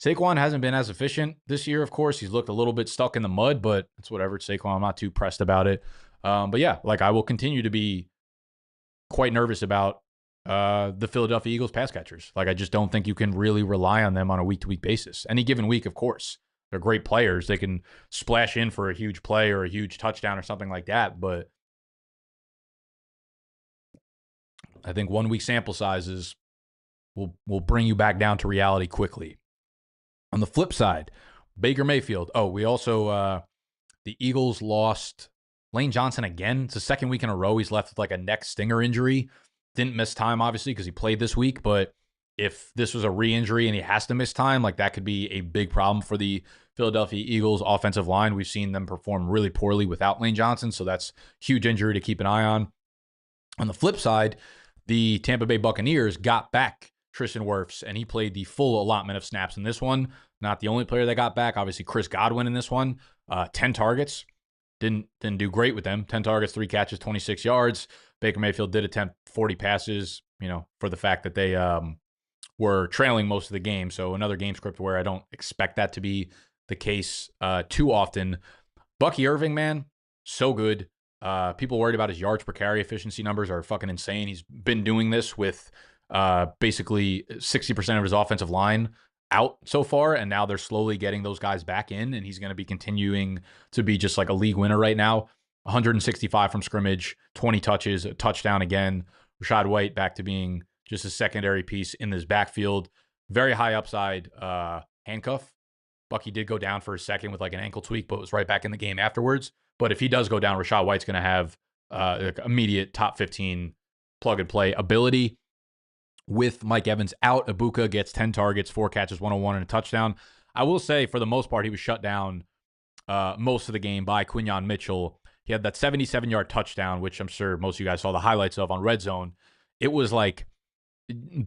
Saquon hasn't been as efficient this year, of course. He's looked a little bit stuck in the mud, but it's whatever. It's Saquon. I'm not too pressed about it. But yeah, like I will continue to be quite nervous about the Philadelphia Eagles pass catchers. Like I just don't think you can really rely on them on a week-to-week basis. Any given week, of course, they're great players. They can splash in for a huge play or a huge touchdown or something like that. But I think 1 week sample sizes will bring you back down to reality quickly. On the flip side, Baker Mayfield. Oh, we also, the Eagles lost Lane Johnson again. It's the second week in a row he's left with like a neck stinger injury. Didn't miss time, obviously, because he played this week. But if this was a re-injury and he has to miss time, like that could be a big problem for the Philadelphia Eagles offensive line. We've seen them perform really poorly without Lane Johnson, so that's huge injury to keep an eye on. On the flip side, the Tampa Bay Buccaneers got back Tristan Wirfs, and he played the full allotment of snaps in this one. Not the only player that got back. Obviously, Chris Godwin in this one. 10 targets. Didn't do great with them. 10 targets, 3 catches, 26 yards. Baker Mayfield did attempt 40 passes, for the fact that they were trailing most of the game. So another game script where I don't expect that to be the case too often. Bucky Irving, man, so good. People worried about his yards per carry efficiency numbers are fucking insane. He's been doing this with basically 60% of his offensive line out so far, and now they're slowly getting those guys back in, and he's going to be continuing to be just like a league winner right now. 165 from scrimmage, 20 touches, a touchdown again. Rashad White back to being just a secondary piece in this backfield. Very high upside handcuff. Bucky did go down for a second with like an ankle tweak, but was right back in the game afterwards. But if he does go down, Rashad White's going to have like immediate top 15 plug and play ability. With Mike Evans out, Ibuka gets 10 targets, 4 catches, 101, and a touchdown. I will say, for the most part, he was shut down most of the game by Quinyon Mitchell. He had that 77-yard touchdown, which I'm sure most of you guys saw the highlights of on Red Zone. It was like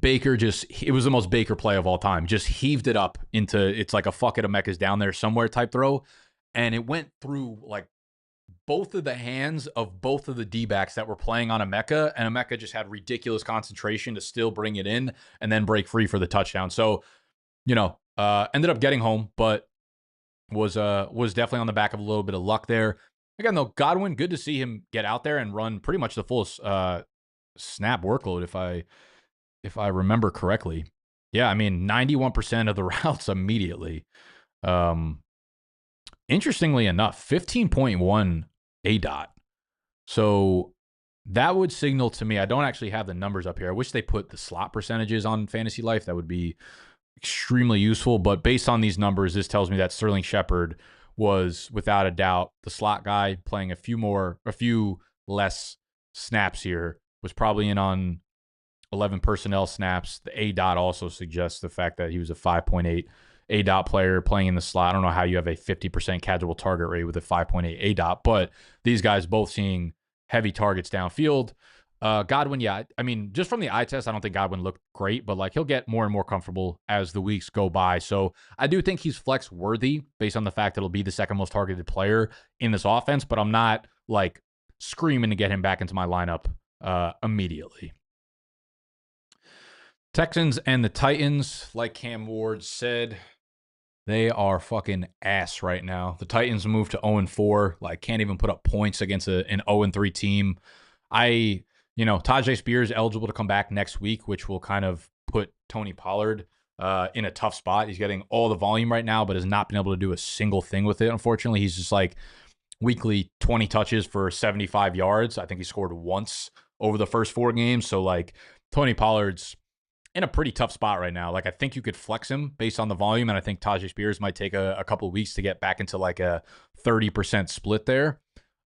Baker it was the most Baker play of all time. Just heaved it up into, it's like a fuck it, Emeka's down there somewhere type throw. And it went through like both of the hands of both of the D-backs that were playing on Emeka, and Emeka just had ridiculous concentration to still bring it in and then break free for the touchdown. So, ended up getting home, but was definitely on the back of a little bit of luck there. Again, though, Godwin, good to see him get out there and run pretty much the full snap workload, if I remember correctly. Yeah, I mean, 91% of the routes immediately. Interestingly enough, 15.1 ADOT. So that would signal to me, I don't actually have the numbers up here. I wish they put the slot percentages on Fantasy Life. That would be extremely useful. But based on these numbers, this tells me that Sterling Shepard was without a doubt the slot guy, playing a few less snaps here, was probably in on 11 personnel snaps. The ADOT also suggests the fact that he was a 5.8 ADOT player playing in the slot. I don't know how you have a 50% catchable target rate with a 5.8 ADOT, but these guys both seeing heavy targets downfield. Godwin, yeah, I mean, just from the eye test, I don't think Godwin looked great, but like he'll get more and more comfortable as the weeks go by. So I do think he's flex worthy based on the fact that he'll be the second most targeted player in this offense, but I'm not like screaming to get him back into my lineup immediately. Texans and the Titans, like Cam Ward said, they are fucking ass right now. The Titans moved to 0-4, like can't even put up points against an 0-3 team. Tajay Spears eligible to come back next week, which will kind of put Tony Pollard in a tough spot. He's getting all the volume right now, but has not been able to do a single thing with it. Unfortunately, he's just like weekly 20 touches for 75 yards. I think he scored once over the first 4 games. So like Tony Pollard's in a pretty tough spot right now. Like I think you could flex him based on the volume, and I think Tajay Spears might take a couple of weeks to get back into like a 30% split there.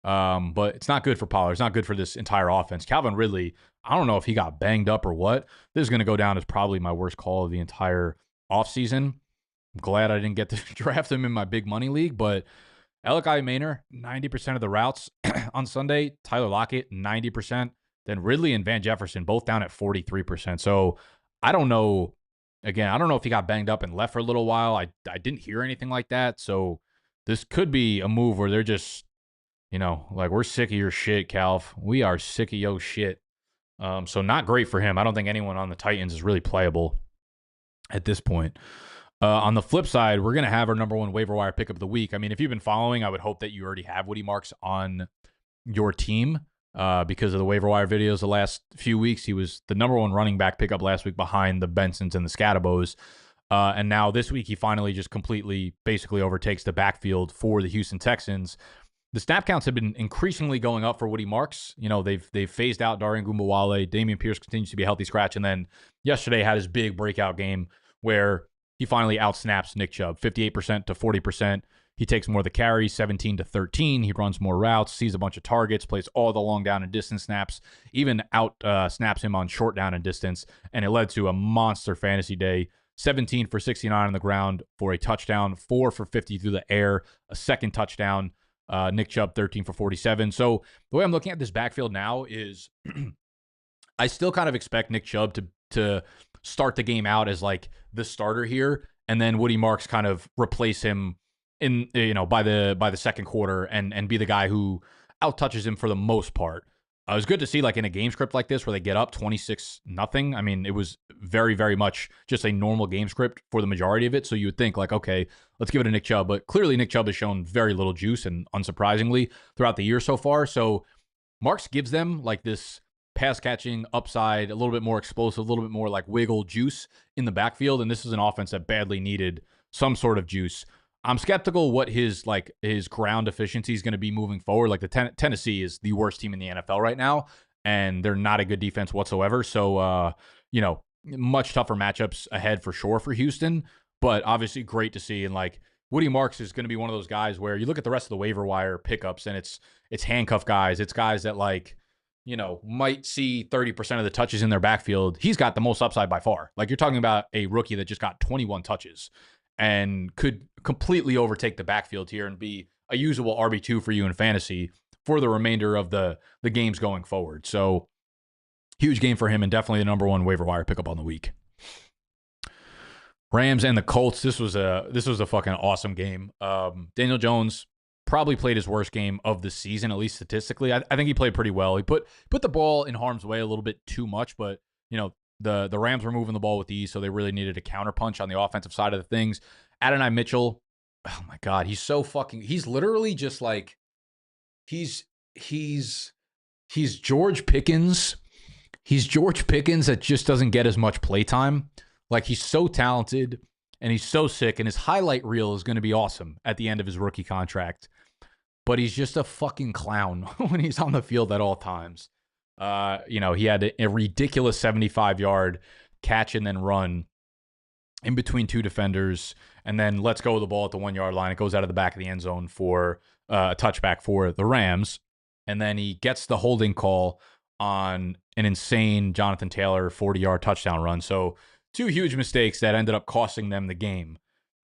But it's not good for Pollard. It's not good for this entire offense. Calvin Ridley, I don't know if he got banged up or what. This is going to go down as probably my worst call of the entire offseason. I'm glad I didn't get to draft him in my big money league, but Elikai Maynor, 90% of the routes on Sunday. Tyler Lockett, 90%. Then Ridley and Van Jefferson both down at 43%. So I don't know. Again, I don't know if he got banged up and left for a little while. I didn't hear anything like that. So this could be a move where they're just, like, we're sick of your shit, Calf. We are sick of your shit. So not great for him. I don't think anyone on the Titans is really playable at this point. On the flip side, we're going to have our number one waiver wire pickup of the week. I mean, if you've been following, I would hope that you already have Woody Marks on your team. Because of the waiver wire videos the last few weeks. He was the number one running back pickup last week behind the Bensons and the Scattabos. And now this week, he finally just basically overtakes the backfield for the Houston Texans. The snap counts have been increasingly going up for Woody Marks. They've phased out Darian Gumbawale. Damian Pierce continues to be a healthy scratch. And then yesterday had his big breakout game where he finally outsnaps Nick Chubb, 58% to 40%. He takes more of the carries, 17 to 13. He runs more routes, sees a bunch of targets, plays all the long down and distance snaps, even out snaps him on short down and distance. And it led to a monster fantasy day. 17 for 69 on the ground for a touchdown, 4 for 50 through the air, a second touchdown. Nick Chubb, 13 for 47. So the way I'm looking at this backfield now is I still kind of expect Nick Chubb to start the game out as like the starter here, and then Woody Marks kind of replace him in by the second quarter and be the guy who out touches him for the most part. It was good to see like in a game script like this where they get up 26-0. I mean, it was very, very much just a normal game script for the majority of it. So you would think like, okay, let's give it to Nick Chubb. But clearly Nick Chubb has shown very little juice, and unsurprisingly throughout the year so far. So Marks gives them like this pass catching upside, a little bit more explosive, a little bit more like wiggle juice in the backfield. And this is an offense that badly needed some sort of juice. I'm skeptical what his ground efficiency is going to be moving forward. Like Tennessee is the worst team in the NFL right now, and they're not a good defense whatsoever. So, much tougher matchups ahead for sure for Houston, but obviously great to see. And like Woody Marks is going to be one of those guys where you look at the rest of the waiver wire pickups and it's handcuff guys. It's guys that like, might see 30% of the touches in their backfield. He's got the most upside by far. Like you're talking about a rookie that just got 21 touches and could completely overtake the backfield here and be a usable RB2 for you in fantasy for the remainder of the games going forward. So huge game for him and definitely the number one waiver wire pickup on the week. Rams and the Colts. This was a fucking awesome game. Daniel Jones probably played his worst game of the season, at least statistically. I think he played pretty well. He put the ball in harm's way a little bit too much, but the Rams were moving the ball with ease, so they really needed a counterpunch on the offensive side of the things. Adonai Mitchell, oh my God, he's literally just like he's George Pickens. He's George Pickens that just doesn't get as much playtime. Like he's so talented and he's so sick, and his highlight reel is going to be awesome at the end of his rookie contract. But he's just a fucking clown when he's on the field at all times. He had a ridiculous 75-yard catch and then run in between two defenders, and then lets go of the ball at the 1-yard line. It goes out of the back of the end zone for a touchback for the Rams. And then he gets the holding call on an insane Jonathan Taylor 40-yard touchdown run. So two huge mistakes that ended up costing them the game.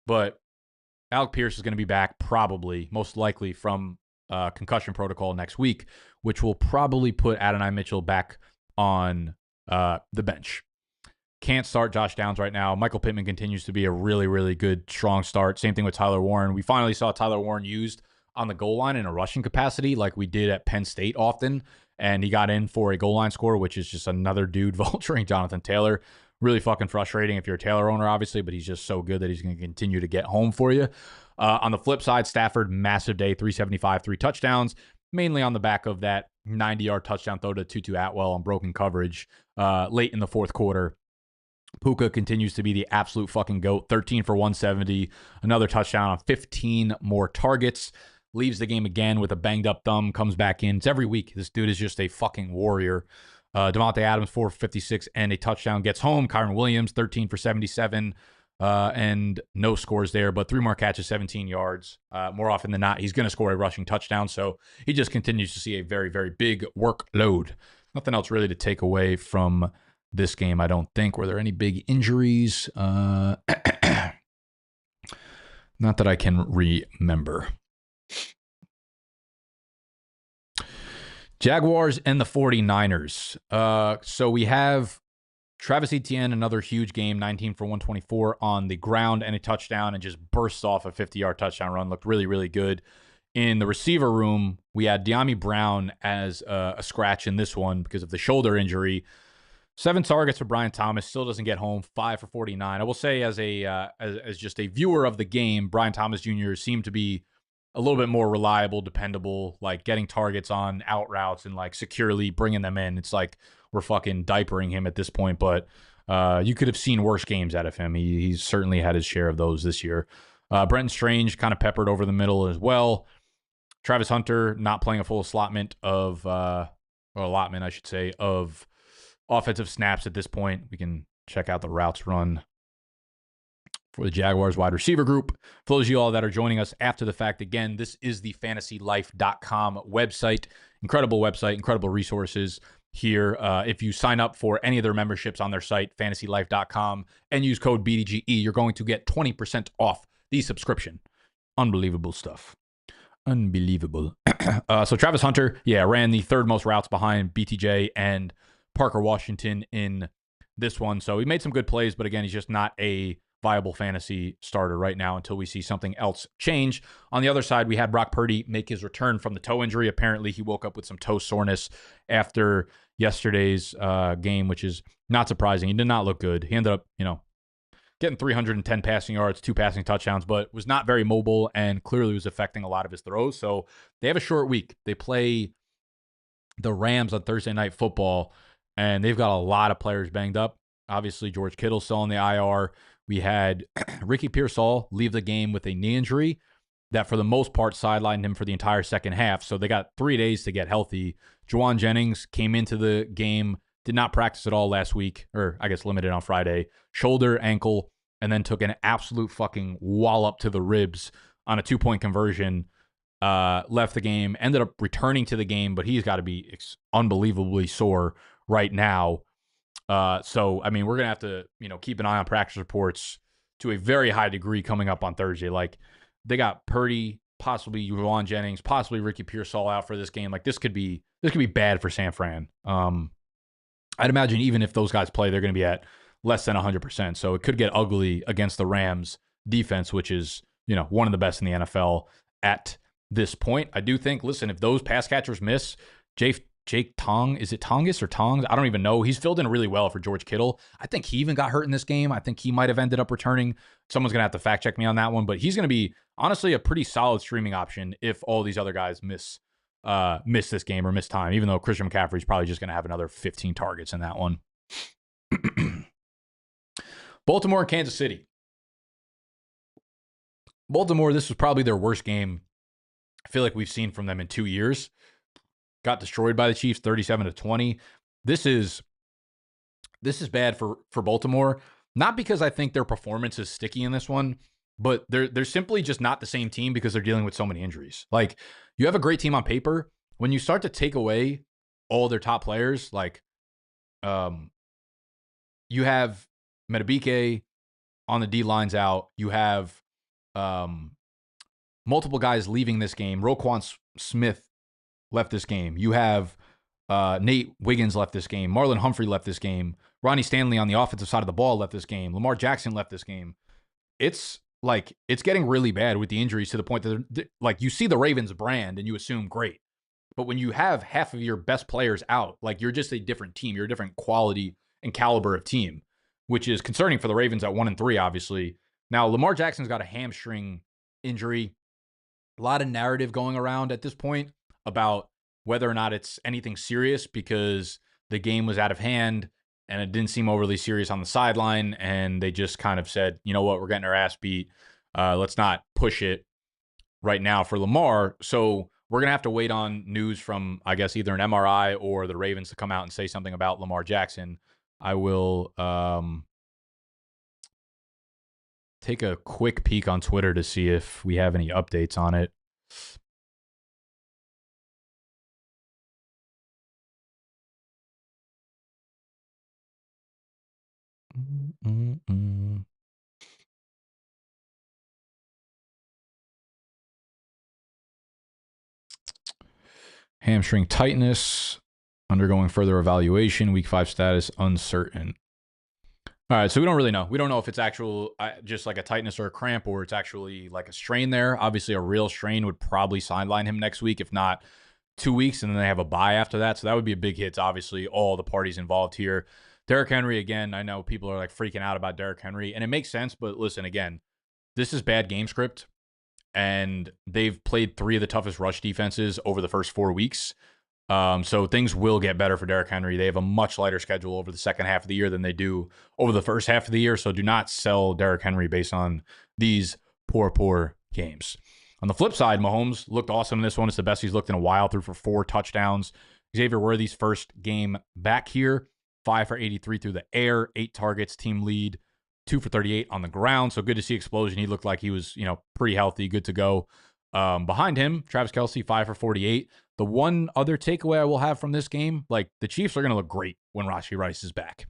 But Alec Pierce is going to be back probably, most likely, from concussion protocol next week, which will probably put Adonai Mitchell back on the bench. Can't start Josh Downs right now. Michael Pittman continues to be a really, really good, strong start. Same thing with Tyler Warren. We finally saw Tyler Warren used on the goal line in a rushing capacity like we did at Penn State often, and he got in for a goal line score, which is just another dude vulturing Jonathan Taylor. Really fucking frustrating if you're a Taylor owner, obviously, but he's just so good that he's going to continue to get home for you. On the flip side, Stafford, massive day, 375, 3 touchdowns, mainly on the back of that 90-yard touchdown throw to Tutu Atwell on broken coverage late in the fourth quarter. Puka continues to be the absolute fucking GOAT, 13 for 170, another touchdown on 15 more targets. Leaves the game again with a banged-up thumb, comes back in. It's every week. This dude is just a fucking warrior. Devontae Adams, 4 for 56 and a touchdown, gets home. Kyron Williams, 13 for 77 and no scores there, but 3 more catches, 17 yards. More often than not, he's going to score a rushing touchdown, so he just continues to see a very, very big workload. Nothing else really to take away from this game, I don't think. Were there any big injuries? Not that I can remember. Jaguars and the 49ers. So we have Travis Etienne, another huge game, 19 for 124 on the ground and a touchdown, and just bursts off a 50-yard touchdown run. Looked really, really good. In the receiver room, we had De'Ami Brown as a scratch in this one because of the shoulder injury. 7 targets for Brian Thomas, still doesn't get home, 5 for 49. I will say as just a viewer of the game, Brian Thomas Jr. seemed to be a little bit more reliable, dependable, like getting targets on out routes and like securely bringing them in. It's like we're fucking diapering him at this point, but you could have seen worse games out of him. He's certainly had his share of those this year. Brenton Strange kind of peppered over the middle as well. Travis Hunter not playing a full allotment, I should say, of offensive snaps at this point. We can check out the routes run for the Jaguars wide receiver group. For those of you all that are joining us after the fact, again, this is the fantasylife.com website. Incredible website, incredible resources here. If you sign up for any of their memberships on their site, fantasylife.com, and use code BDGE, you're going to get 20% off the subscription. Unbelievable stuff. Unbelievable. So Travis Hunter, ran the third most routes behind BTJ and Parker Washington in this one. So he made some good plays, but again, he's just not a viable fantasy starter right now until we see something else change. On the other side, we had Brock Purdy make his return from the toe injury. Apparently, he woke up with some toe soreness after yesterday's game, which is not surprising. He did not look good. He ended up, getting 310 passing yards, 2 passing touchdowns, but was not very mobile and clearly was affecting a lot of his throws. So they have a short week. They play the Rams on Thursday Night Football, and they've got a lot of players banged up. Obviously, George Kittle's still on the IR. We had Ricky Pearsall leave the game with a knee injury that for the most part sidelined him for the entire second half. So they got 3 days to get healthy. Juwan Jennings came into the game, did not practice at all last week, or I guess limited on Friday. Shoulder, ankle, and then took an absolute fucking wallop to the ribs on a 2-point conversion. Left the game, ended up returning to the game, but he's got to be unbelievably sore right now. So, I mean, we're going to have to, keep an eye on practice reports to a very high degree coming up on Thursday. Like, they got Purdy, possibly Juwan Jennings, possibly Ricky Pearsall out for this game. Like, this could be bad for San Fran. I'd imagine even if those guys play, they're going to be at less than 100%. So it could get ugly against the Rams defense, which is, one of the best in the NFL at this point. I do think, listen, if those pass catchers miss, Jake Tong, is it Tongus or Tongs? I don't even know. He's filled in really well for George Kittle. I think he even got hurt in this game. I think he might have ended up returning. Someone's going to have to fact check me on that one, but he's going to be honestly a pretty solid streaming option if all these other guys miss this game or miss time, even though Christian McCaffrey's probably just going to have another 15 targets in that one. Baltimore and Kansas City. Baltimore, this was probably their worst game I feel like we've seen from them in 2 years. Got destroyed by the Chiefs 37-20. This is bad for Baltimore, not because I think their performance is sticky in this one, but they're simply just not the same team because they're dealing with so many injuries. Like, you have a great team on paper. When you start to take away all their top players, like you have Metabike on the D lines out. You have multiple guys leaving this game. Roquan Smith left this game. You have Nate Wiggins left this game. Marlon Humphrey left this game. Ronnie Stanley on the offensive side of the ball left this game. Lamar Jackson left this game. It's getting really bad with the injuries to the point that like, you see the Ravens brand and you assume great. But when you have half of your best players out, like, you're just a different team. You're a different quality and caliber of team, which is concerning for the Ravens at 1-3, obviously. Now, Lamar Jackson's got a hamstring injury. A lot of narrative going around at this point about whether or not it's anything serious because the game was out of hand and it didn't seem overly serious on the sideline. And they just kind of said, you know what, we're getting our ass beat. Let's not push it right now for Lamar. So we're going to have to wait on news from, I guess, either an MRI or the Ravens to come out and say something about Lamar Jackson. I will take a quick peek on Twitter to see if we have any updates on it. Hamstring tightness, undergoing further evaluation, week 5 status uncertain. All right, so we don't really know. We don't know if it's actual just like a tightness or a cramp, or it's actually like a strain there. Obviously, a real strain would probably sideline him next week, if not 2 weeks, and then they have a bye after that. So that would be a big hit to obviously all the parties involved here. Derrick Henry, again, I know people are like freaking out about Derrick Henry, and it makes sense, but listen, again, this is bad game script, and they've played 3 of the toughest rush defenses over the first 4 weeks. So things will get better for Derrick Henry. They have a much lighter schedule over the second half of the year than they do over the first half of the year. So do not sell Derrick Henry based on these poor games. On the flip side, Mahomes looked awesome in this one. It's the best he's looked in a while, threw for 4 touchdowns. Xavier Worthy's first game back here, 5 for 83 through the air, 8 targets, team lead, 2 for 38 on the ground. So good to see explosion. He looked like he was, pretty healthy, good to go. Behind him, Travis Kelce, 5 for 48. The one other takeaway I will have from this game, like, the Chiefs are going to look great when Rashee Rice is back.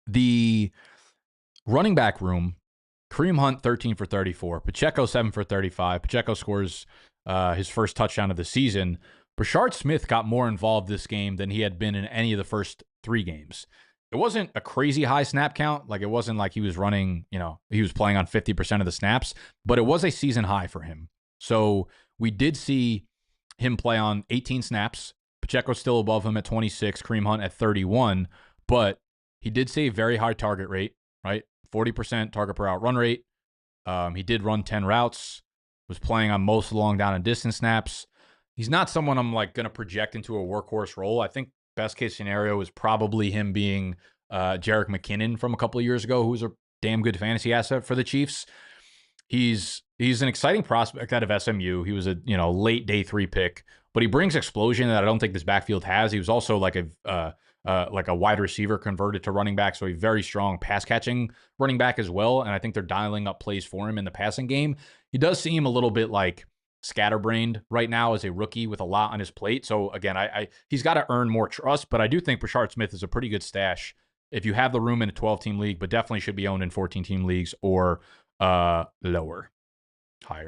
The running back room, Kareem Hunt, 13 for 34. Pacheco, 7 for 35. Pacheco scores his first touchdown of the season. Brashard Smith got more involved this game than he had been in any of the first 3 games. It wasn't a crazy high snap count. Like, it wasn't like he was running, he was playing on 50% of the snaps, but it was a season high for him. So we did see him play on 18 snaps. Pacheco's still above him at 26, Kareem Hunt at 31, but he did see a very high target rate, right? 40% target per out run rate. He did run 10 routes, was playing on most long down and distance snaps. He's not someone I'm like going to project into a workhorse role. I think best case scenario is probably him being Jerick McKinnon from a couple of years ago, who's a damn good fantasy asset for the Chiefs. He's an exciting prospect out of SMU. He was a late day 3 pick, but he brings explosion that I don't think this backfield has. He was also like a like a wide receiver converted to running back, so a very strong pass catching running back as well. And I think they're dialing up plays for him in the passing game. He does seem a little bit like scatterbrained right now as a rookie with a lot on his plate. So again, he's got to earn more trust, but I do think Brashard Smith is a pretty good stash if you have the room in a 12-team league, but definitely should be owned in 14-team leagues or higher,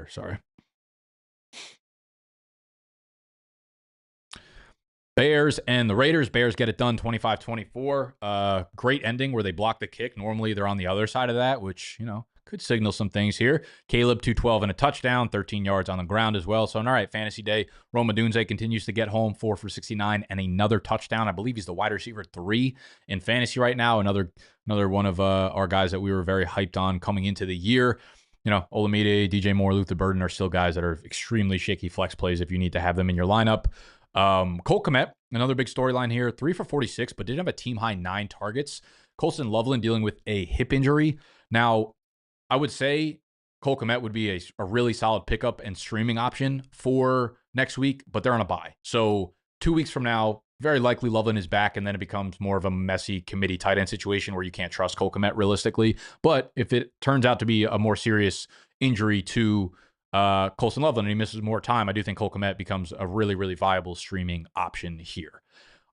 sorry. Bears and the Raiders. Bears get it done 25-24. Great ending where they block the kick. Normally they're on the other side of that, which, could signal some things here. Caleb, 212 and a touchdown, 13 yards on the ground as well. So, all right, fantasy day. Rome Odunze continues to get home, 4 for 69 and another touchdown. I believe he's the wide receiver 3 in fantasy right now. Another one of our guys that we were very hyped on coming into the year. Olamide, DJ Moore, Luther Burden are still guys that are extremely shaky flex plays if you need to have them in your lineup. Cole Kmet, another big storyline here, 3 for 46, but did have a team high 9 targets. Colston Loveland dealing with a hip injury. Now, I would say Cole Kmet would be a really solid pickup and streaming option for next week, but they're on a bye. So 2 weeks from now, very likely Loveland is back, and then it becomes more of a messy committee tight end situation where you can't trust Cole Kmet realistically. But if it turns out to be a more serious injury to Colston Loveland and he misses more time, I do think Cole Kmet becomes a really, really viable streaming option here.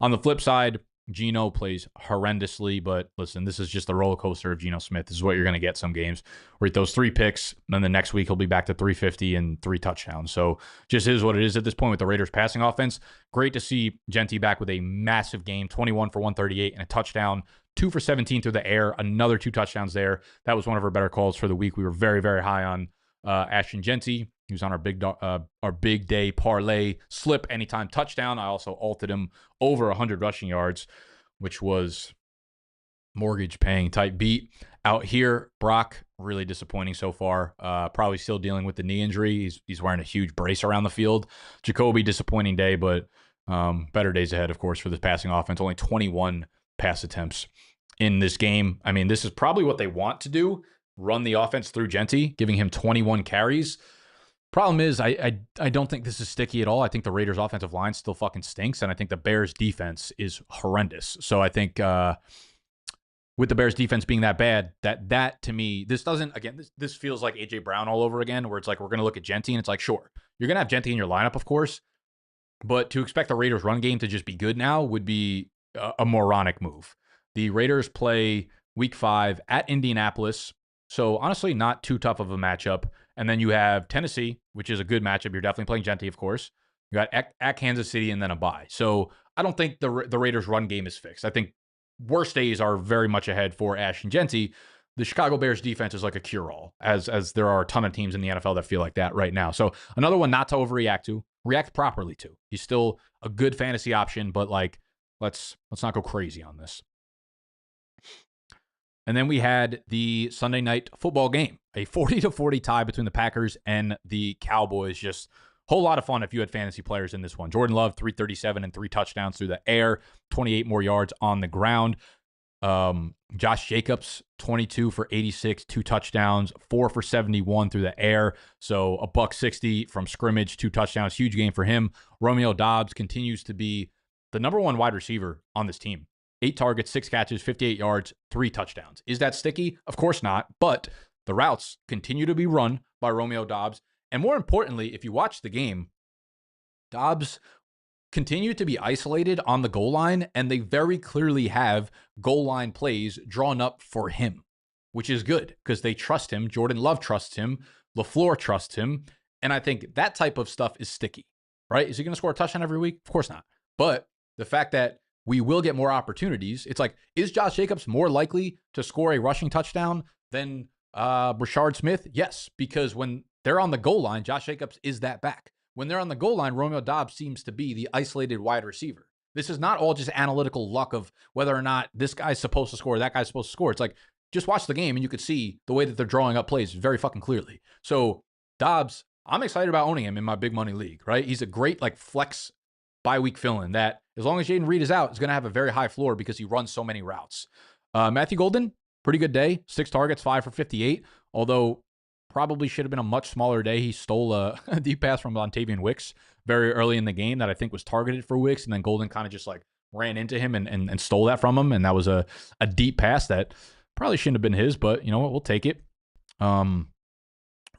On the flip side, Geno plays horrendously, but listen, this is just the roller coaster of Geno Smith. This is what you're going to get some games where he throws 3 picks, and then the next week he'll be back to 350 and 3 touchdowns. So just is what it is at this point with the Raiders passing offense. Great to see Genty back with a massive game, 21 for 138 and a touchdown, 2 for 17 through the air, another 2 touchdowns there. That was one of our better calls for the week. We were very, very high on Ashton Genty. He was on our big day parlay slip anytime touchdown. I also altered him over 100 rushing yards, which was mortgage paying type beat. Out here, Brock, really disappointing so far. Probably still dealing with the knee injury. He's wearing a huge brace around the field. Jacoby, disappointing day, but better days ahead, of course, for this passing offense. Only 21 pass attempts in this game. I mean, this is probably what they want to do, run the offense through Genty, giving him 21 carries. Problem is, I don't think this is sticky at all. I think the Raiders' offensive line still fucking stinks, and I think the Bears' defense is horrendous. So I think with the Bears' defense being that bad, that to me, this doesn't, again, this feels like A.J. Brown all over again, where it's like we're going to look at Genty, and it's like, sure, you're going to have Genty in your lineup, of course, but to expect the Raiders' run game to just be good now would be a moronic move. The Raiders play Week 5 at Indianapolis, so honestly, not too tough of a matchup. And then you have Tennessee, which is a good matchup. You're definitely playing Genty, of course. You got at Kansas City and then a bye. So I don't think the Raiders' run game is fixed. I think worst days are very much ahead for Ash and Genty. The Chicago Bears defense is like a cure-all, as there are a ton of teams in the NFL that feel like that right now. So another one not to overreact to, react properly to. He's still a good fantasy option, but like let's not go crazy on this. And then we had the Sunday night football game, a 40-40 tie between the Packers and the Cowboys. Just a whole lot of fun if you had fantasy players in this one. Jordan Love, 337 and 3 touchdowns through the air, 28 more yards on the ground. Josh Jacobs, 22 for 86, 2 touchdowns, 4 for 71 through the air. So a $160 from scrimmage, 2 touchdowns, huge game for him. Romeo Doubs continues to be the number 1 wide receiver on this team. 8 targets, 6 catches, 58 yards, 3 touchdowns. Is that sticky? Of course not. But the routes continue to be run by Romeo Doubs. And more importantly, if you watch the game, Doubs continue to be isolated on the goal line, and they very clearly have goal line plays drawn up for him, which is good because they trust him. Jordan Love trusts him. LaFleur trusts him. And I think that type of stuff is sticky, right? Is he going to score a touchdown every week? Of course not. But the fact that we will get more opportunities. It's like, is Josh Jacobs more likely to score a rushing touchdown than Brashard Smith? Yes, because when they're on the goal line, Josh Jacobs is that back. When they're on the goal line, Romeo Doubs seems to be the isolated wide receiver. This is not all just analytical luck of whether or not this guy's supposed to score, that guy's supposed to score. It's like, just watch the game and you could see the way that they're drawing up plays very fucking clearly. So Doubs, I'm excited about owning him in my big money league, right? He's a great like flex bye-week fill-in that, as long as Jaden Reed is out, is going to have a very high floor because he runs so many routes. Matthew Golden, pretty good day. 6 targets, 5 for 58, although probably should have been a much smaller day. He stole a deep pass from Montavian Wicks very early in the game that I think was targeted for Wicks, and then Golden kind of just like ran into him and stole that from him. And that was a deep pass that probably shouldn't have been his, but you know what? We'll take it.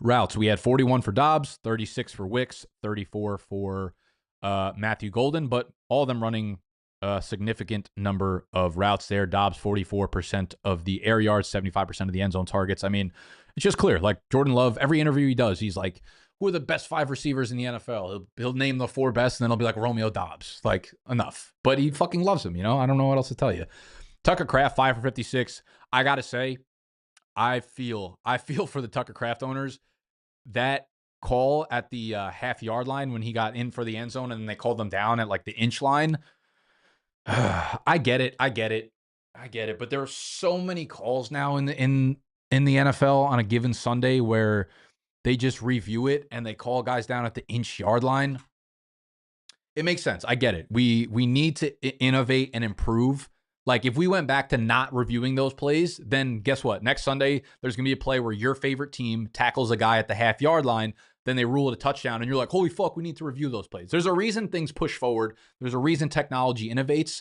Routes. We had 41 for Dobbs, 36 for Wicks, 34 for Matthew Golden, but all of them running a significant number of routes there. Dobbs, 44% of the air yards, 75% of the end zone targets. I mean, it's just clear. Like Jordan Love, every interview he does, he's like, who are the best 5 receivers in the NFL? He'll name the 4 best, and then he'll be like Romeo Dobbs. Like, enough. But he fucking loves him, you know? I don't know what else to tell you. Tucker Kraft, 5 for 56. I got to say, I feel for the Tucker Kraft owners. That call at the half-yard line when he got in for the end zone and then they called him down at like the inch line. I get it. But there are so many calls now in the NFL on a given Sunday where they just review it and they call guys down at the inch-yard line. It makes sense. I get it. We need to innovate and improve. Like, if we went back to not reviewing those plays, then guess what? Next Sunday, there's going to be a play where your favorite team tackles a guy at the half-yard line, then they rule it a touchdown, and you're like, holy fuck, we need to review those plays. There's a reason things push forward. There's a reason technology innovates.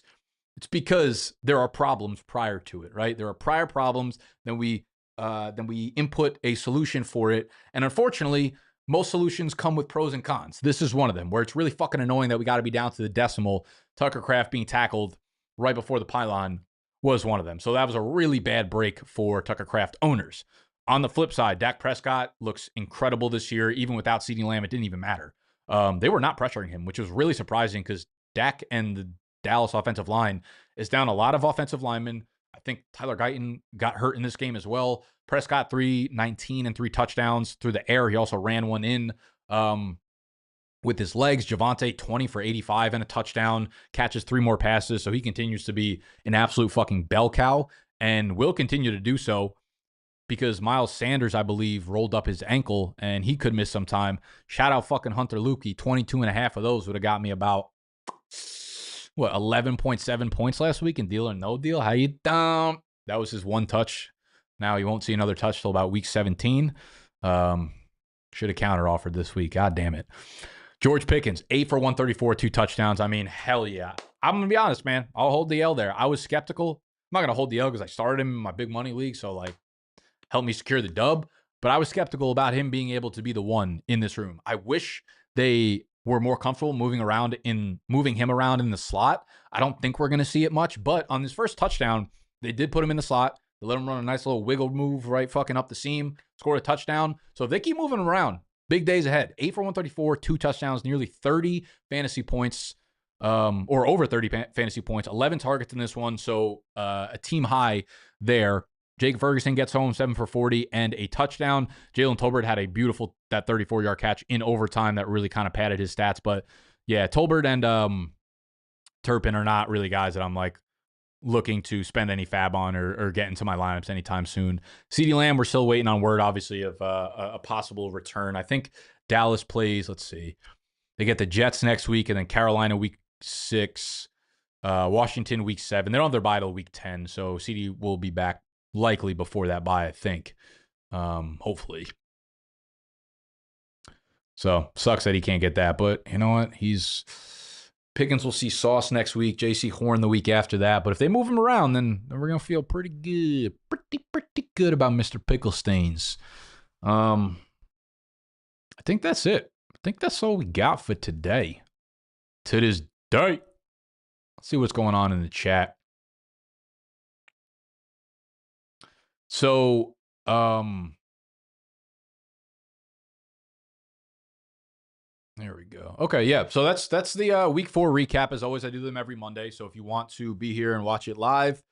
It's because there are problems prior to it, right? There are prior problems, then we input a solution for it, and unfortunately, most solutions come with pros and cons. This is one of them, where it's really fucking annoying that we got to be down to the decimal. Tucker Kraft being tackled right before the pylon was one of them. So that was a really bad break for Tucker Kraft owners. On the flip side, Dak Prescott looks incredible this year. Even without CeeDee Lamb, it didn't even matter. They were not pressuring him, which was really surprising because Dak and the Dallas offensive line is down a lot of offensive linemen. I think Tyler Guyton got hurt in this game as well. Prescott, 319 and 3 touchdowns through the air. He also ran one in with his legs. Javonte, 20 for 85 and a touchdown, catches 3 more passes. So he continues to be an absolute fucking bell cow and will continue to do so because Miles Sanders, I believe, rolled up his ankle and he could miss some time. Shout out fucking Hunter Lukey. 22 and a half of those would have got me about, 11.7 points last week in Deal or No Deal. How you doing? That was his one touch. Now he won't see another touch till about week 17. Should have counter offered this week. God damn it. George Pickens, 8 for 134, 2 touchdowns. I mean, hell yeah. I'm going to be honest, man. I'll hold the L there. I was skeptical. I'm not going to hold the L because I started him in my big money league, so, like, help me secure the dub. But I was skeptical about him being able to be the one in this room. I wish they were more comfortable moving him around in the slot. I don't think we're going to see it much. But on this first touchdown, they did put him in the slot. They let him run a nice little wiggle move right fucking up the seam, scored a touchdown. So if they keep moving him around, big days ahead. 8 for 134, 2 touchdowns, nearly 30 fantasy points, or over 30 fantasy points, 11 targets in this one. So a team high there. Jake Ferguson gets home 7 for 40 and a touchdown. Jalen Tolbert had a beautiful, that 34-yard catch in overtime that really kind of padded his stats. But yeah, Tolbert and Turpin are not really guys that I'm like looking to spend any fab on or get into my lineups anytime soon. CeeDee Lamb, we're still waiting on word, obviously, of a possible return. I think Dallas plays, let's see, they get the Jets next week and then Carolina week 6, Washington week 7. They don't have their bye till week 10, so CeeDee will be back likely before that bye, I think, hopefully. So sucks that he can't get that, but you know what? Pickens will see Sauce next week, JC Horn the week after that. But if they move him around, then we're going to feel pretty good. Pretty good about Mr. Picklestains. I think that's it. I think that's all we got for today. To this day. Let's see what's going on in the chat. So, there we go. Okay, yeah. So that's the week 4 recap. As always, I do them every Monday. So if you want to be here and watch it live,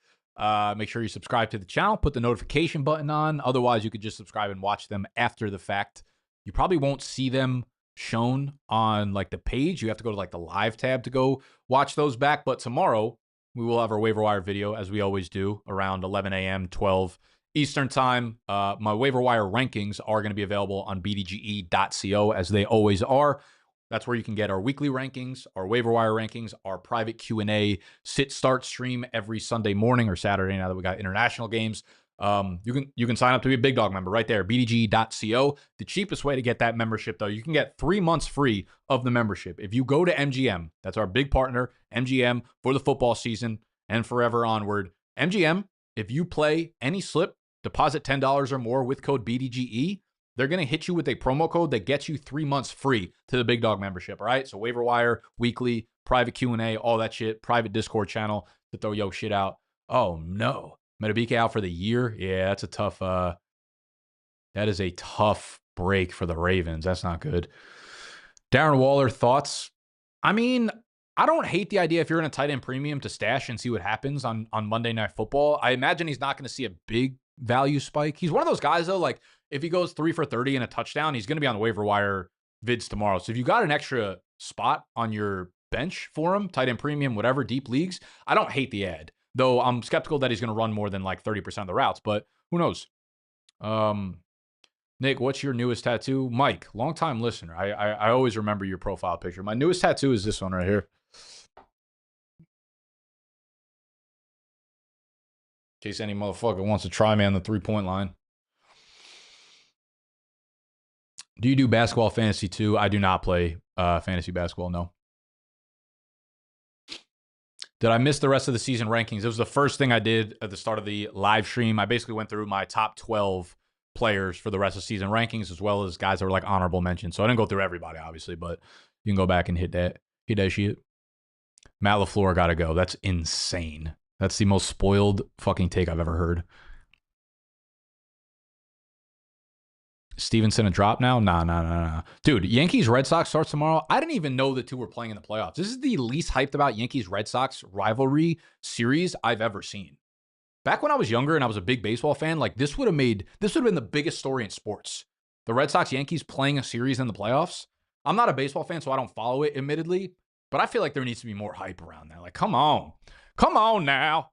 make sure you subscribe to the channel. Put the notification button on. Otherwise, you could just subscribe and watch them after the fact. You probably won't see them shown on like the page. You have to go to like the live tab to go watch those back. But tomorrow, we will have our waiver wire video, as we always do, around 11 a.m., 12 Eastern time. My waiver wire rankings are going to be available on bdge.co, as they always are. That's where you can get our weekly rankings, our waiver wire rankings, our private Q&A sit-start stream every Sunday morning or Saturday now that we got international games. You can sign up to be a Big Dog member right there, bdg.co. The cheapest way to get that membership, though, you can get 3 months free of the membership. If you go to MGM, that's our big partner, MGM, for the football season and forever onward. MGM, if you play any slip, deposit $10 or more with code BDGE, they're going to hit you with a promo code that gets you 3 months free to the Big Dog membership, all right? So waiver wire, weekly, private Q&A, all that shit, private Discord channel to throw your shit out. Oh, no. Metabike out for the year? Yeah, that's a tough, that is a tough break for the Ravens. That's not good. Darren Waller, thoughts? I mean, I don't hate the idea if you're in a tight end premium to stash and see what happens on Monday Night Football. I imagine he's not going to see a big value spike. He's one of those guys, though, like if he goes 3 for 30 and a touchdown, he's going to be on the waiver wire vids tomorrow. So if you got an extra spot on your bench for him, tight end premium, whatever, deep leagues, I don't hate the ad. Though I'm skeptical that he's going to run more than like 30% of the routes, but who knows? Nick, what's your newest tattoo? Mike, longtime listener. I always remember your profile picture. My newest tattoo is this one right here. In case any motherfucker wants to try me on the 3-point line. Do you do basketball fantasy too? I do not play fantasy basketball, no. Did I miss the rest of the season rankings? It was the first thing I did at the start of the live stream. I basically went through my top 12 players for the rest of the season rankings, as well as guys that were like honorable mentions. So I didn't go through everybody, obviously, but you can go back and hit that shit. Matt LaFleur got to go. That's insane. That's the most spoiled fucking take I've ever heard. Stevenson a drop now? Nah. Dude, Yankees-Red Sox starts tomorrow. I didn't even know the two were playing in the playoffs. This is the least hyped about Yankees-Red Sox rivalry series I've ever seen. Back when I was younger and I was a big baseball fan, like this would have been the biggest story in sports. The Red Sox-Yankees playing a series in the playoffs. I'm not a baseball fan, so I don't follow it, admittedly, but I feel like there needs to be more hype around that. Like, come on. Come on now.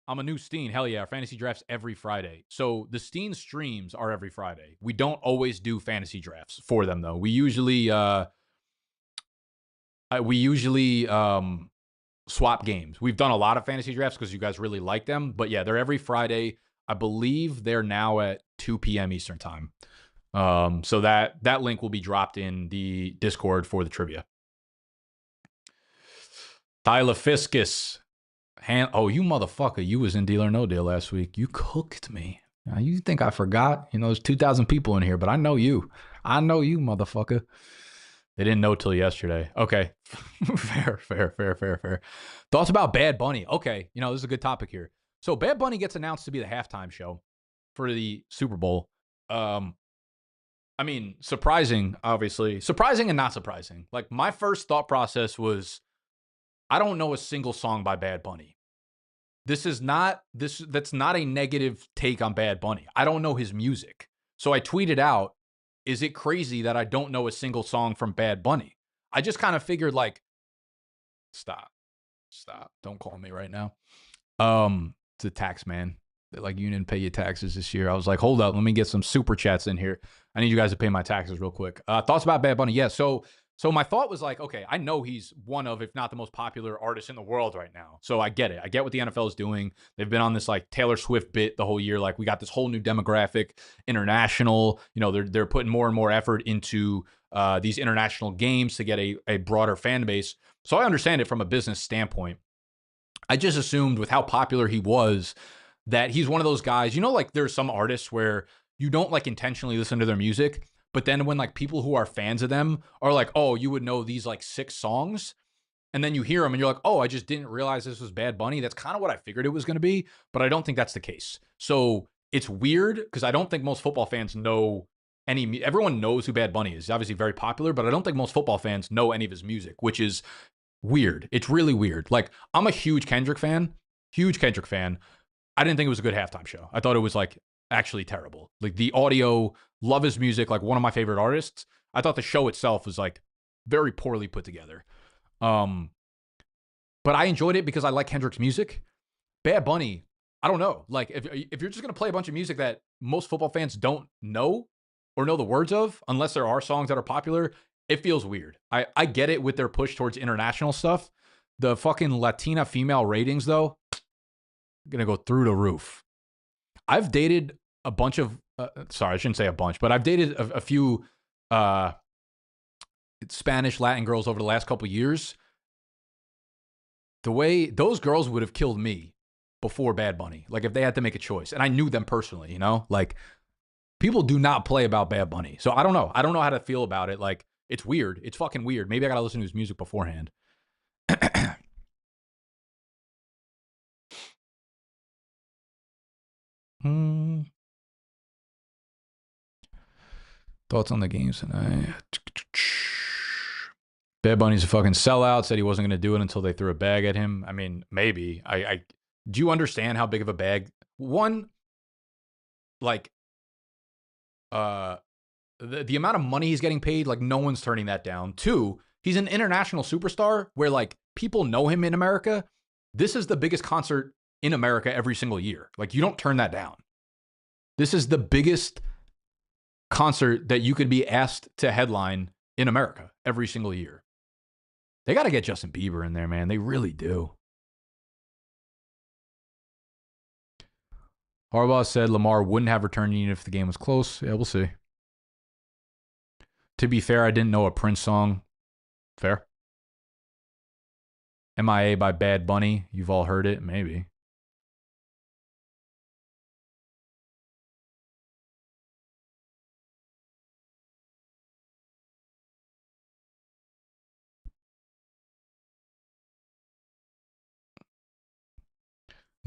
I'm a new Steen. Hell yeah. Our fantasy drafts every Friday. So the Steen streams are every Friday. We don't always do fantasy drafts for them, though. We usually swap games. We've done a lot of fantasy drafts because you guys really like them. But yeah, they're every Friday. I believe they're now at 2 p.m. Eastern time. So that link will be dropped in the Discord for the trivia. Tyler Fiskus. Oh, you motherfucker. You was in Deal or No Deal last week. You cooked me. Now, you think I forgot? You know, there's 2,000 people in here, but I know you. I know you, motherfucker. They didn't know till yesterday. Okay. Fair. Thoughts about Bad Bunny? Okay. You know, this is a good topic here. So Bad Bunny gets announced to be the halftime show for the Super Bowl. I mean, surprising, obviously. Surprising and not surprising. Like, my first thought process was, I don't know a single song by Bad Bunny. That's not a negative take on Bad Bunny. I don't know his music. So I tweeted out, is it crazy that I don't know a single song from Bad Bunny? I just kind of figured like, stop. Don't call me right now. It's a tax man. Like, you didn't pay your taxes this year. I was like, hold up, let me get some super chats in here. I need you guys to pay my taxes real quick. Thoughts about Bad Bunny? Yeah, so my thought was like, okay, I know he's one of, if not the most popular artist in the world right now. So I get it. I get what the NFL is doing. They've been on this like Taylor Swift bit the whole year. Like, we got this whole new demographic, international. You know, they're putting more and more effort into these international games to get a broader fan base. So I understand it from a business standpoint. I just assumed with how popular he was that he's one of those guys, you know, like there's some artists where you don't like intentionally listen to their music, but then when like people who are fans of them are like, oh, you would know these like 6 songs, and then you hear them and you're like, oh, I just didn't realize this was Bad Bunny. That's kind of what I figured it was going to be, but I don't think that's the case. So it's weird because I don't think most football fans know everyone knows who Bad Bunny is. He's obviously very popular, but I don't think most football fans know any of his music, which is weird. It's really weird. Like, I'm a huge Kendrick fan. I didn't think it was a good halftime show. I thought it was like actually terrible. Like, the audio, love his music, like one of my favorite artists. I thought the show itself was like very poorly put together. But I enjoyed it because I like Kendrick's music. Bad Bunny, I don't know. Like, if you're just going to play a bunch of music that most football fans don't know or know the words of, unless there are songs that are popular, it feels weird. I get it with their push towards international stuff. The fucking Latina female ratings, though, going to go through the roof. I've dated a bunch of, sorry, I shouldn't say a bunch, but I've dated a few Spanish, Latin girls over the last couple years. The way those girls would have killed me before Bad Bunny, like if they had to make a choice. And I knew them personally, you know? Like, people do not play about Bad Bunny. So I don't know. I don't know how to feel about it. Like, it's weird. It's fucking weird. Maybe I got to listen to his music beforehand. Thoughts on the games tonight? Bad Bunny's a fucking sellout. Said he wasn't going to do it until they threw a bag at him. I mean, maybe. I do you understand how big of a bag? One, like, the amount of money he's getting paid, like, no one's turning that down. Two, he's an international superstar where, like, people know him in America. This is the biggest concert in America every single year. Like, you don't turn that down. This is the biggest concert that you could be asked to headline in America every single year. They got to get Justin Bieber in there, man. They really do. Harbaugh said Lamar wouldn't have returned even if the game was close. Yeah, we'll see. To be fair, I didn't know a Prince song. Fair. MIA by Bad Bunny. You've all heard it. Maybe.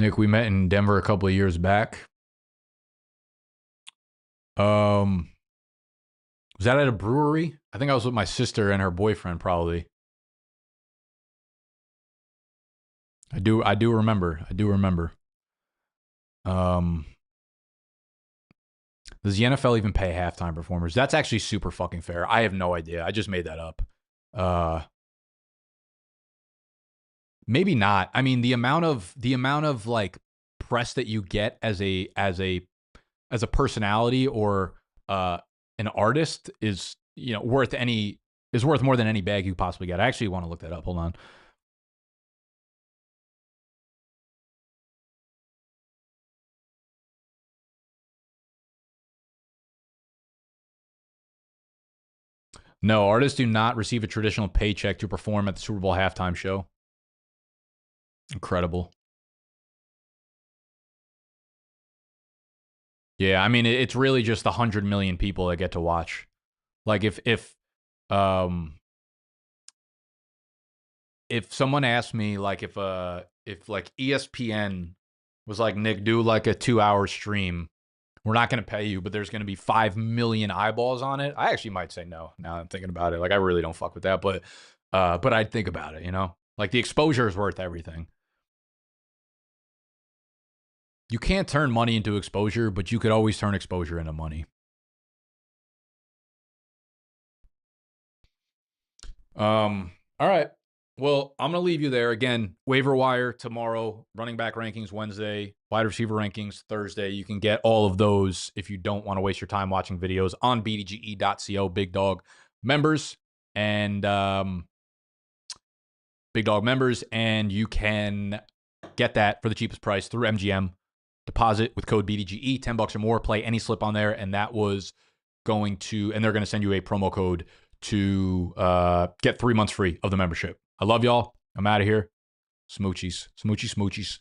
Nick, we met in Denver a couple of years back. Was that at a brewery? I think I was with my sister and her boyfriend, probably. I do remember. Does the NFL even pay halftime performers? That's actually super fucking fair. I have no idea. I just made that up. Maybe not. I mean, the amount of like press that you get as a personality or an artist is, you know, worth more than any bag you possibly get. I actually want to look that up. Hold on. No, artists do not receive a traditional paycheck to perform at the Super Bowl halftime show. Incredible. Yeah, I mean, it's really just the 100 million people that get to watch. Like, if someone asked me, like, if like ESPN was like, Nick, do like a 2-hour stream, we're not going to pay you, but there's going to be 5 million eyeballs on it, I actually might say no. Now I'm thinking about it. Like, I really don't fuck with that, but I'd think about it, you know? Like, the exposure is worth everything. You can't turn money into exposure, but you could always turn exposure into money. All right. Well, I'm going to leave you there. Again, waiver wire tomorrow, running back rankings Wednesday, wide receiver rankings Thursday. You can get all of those if you don't want to waste your time watching videos on bdge.co, Big Dog members, and Big Dog members. And you can get that for the cheapest price through MGM. Deposit with code BDGE, $10 or more, play any slip on there. And that was and they're going to send you a promo code to get 3 months free of the membership. I love y'all. I'm out of here. Smoochies. Smoochies.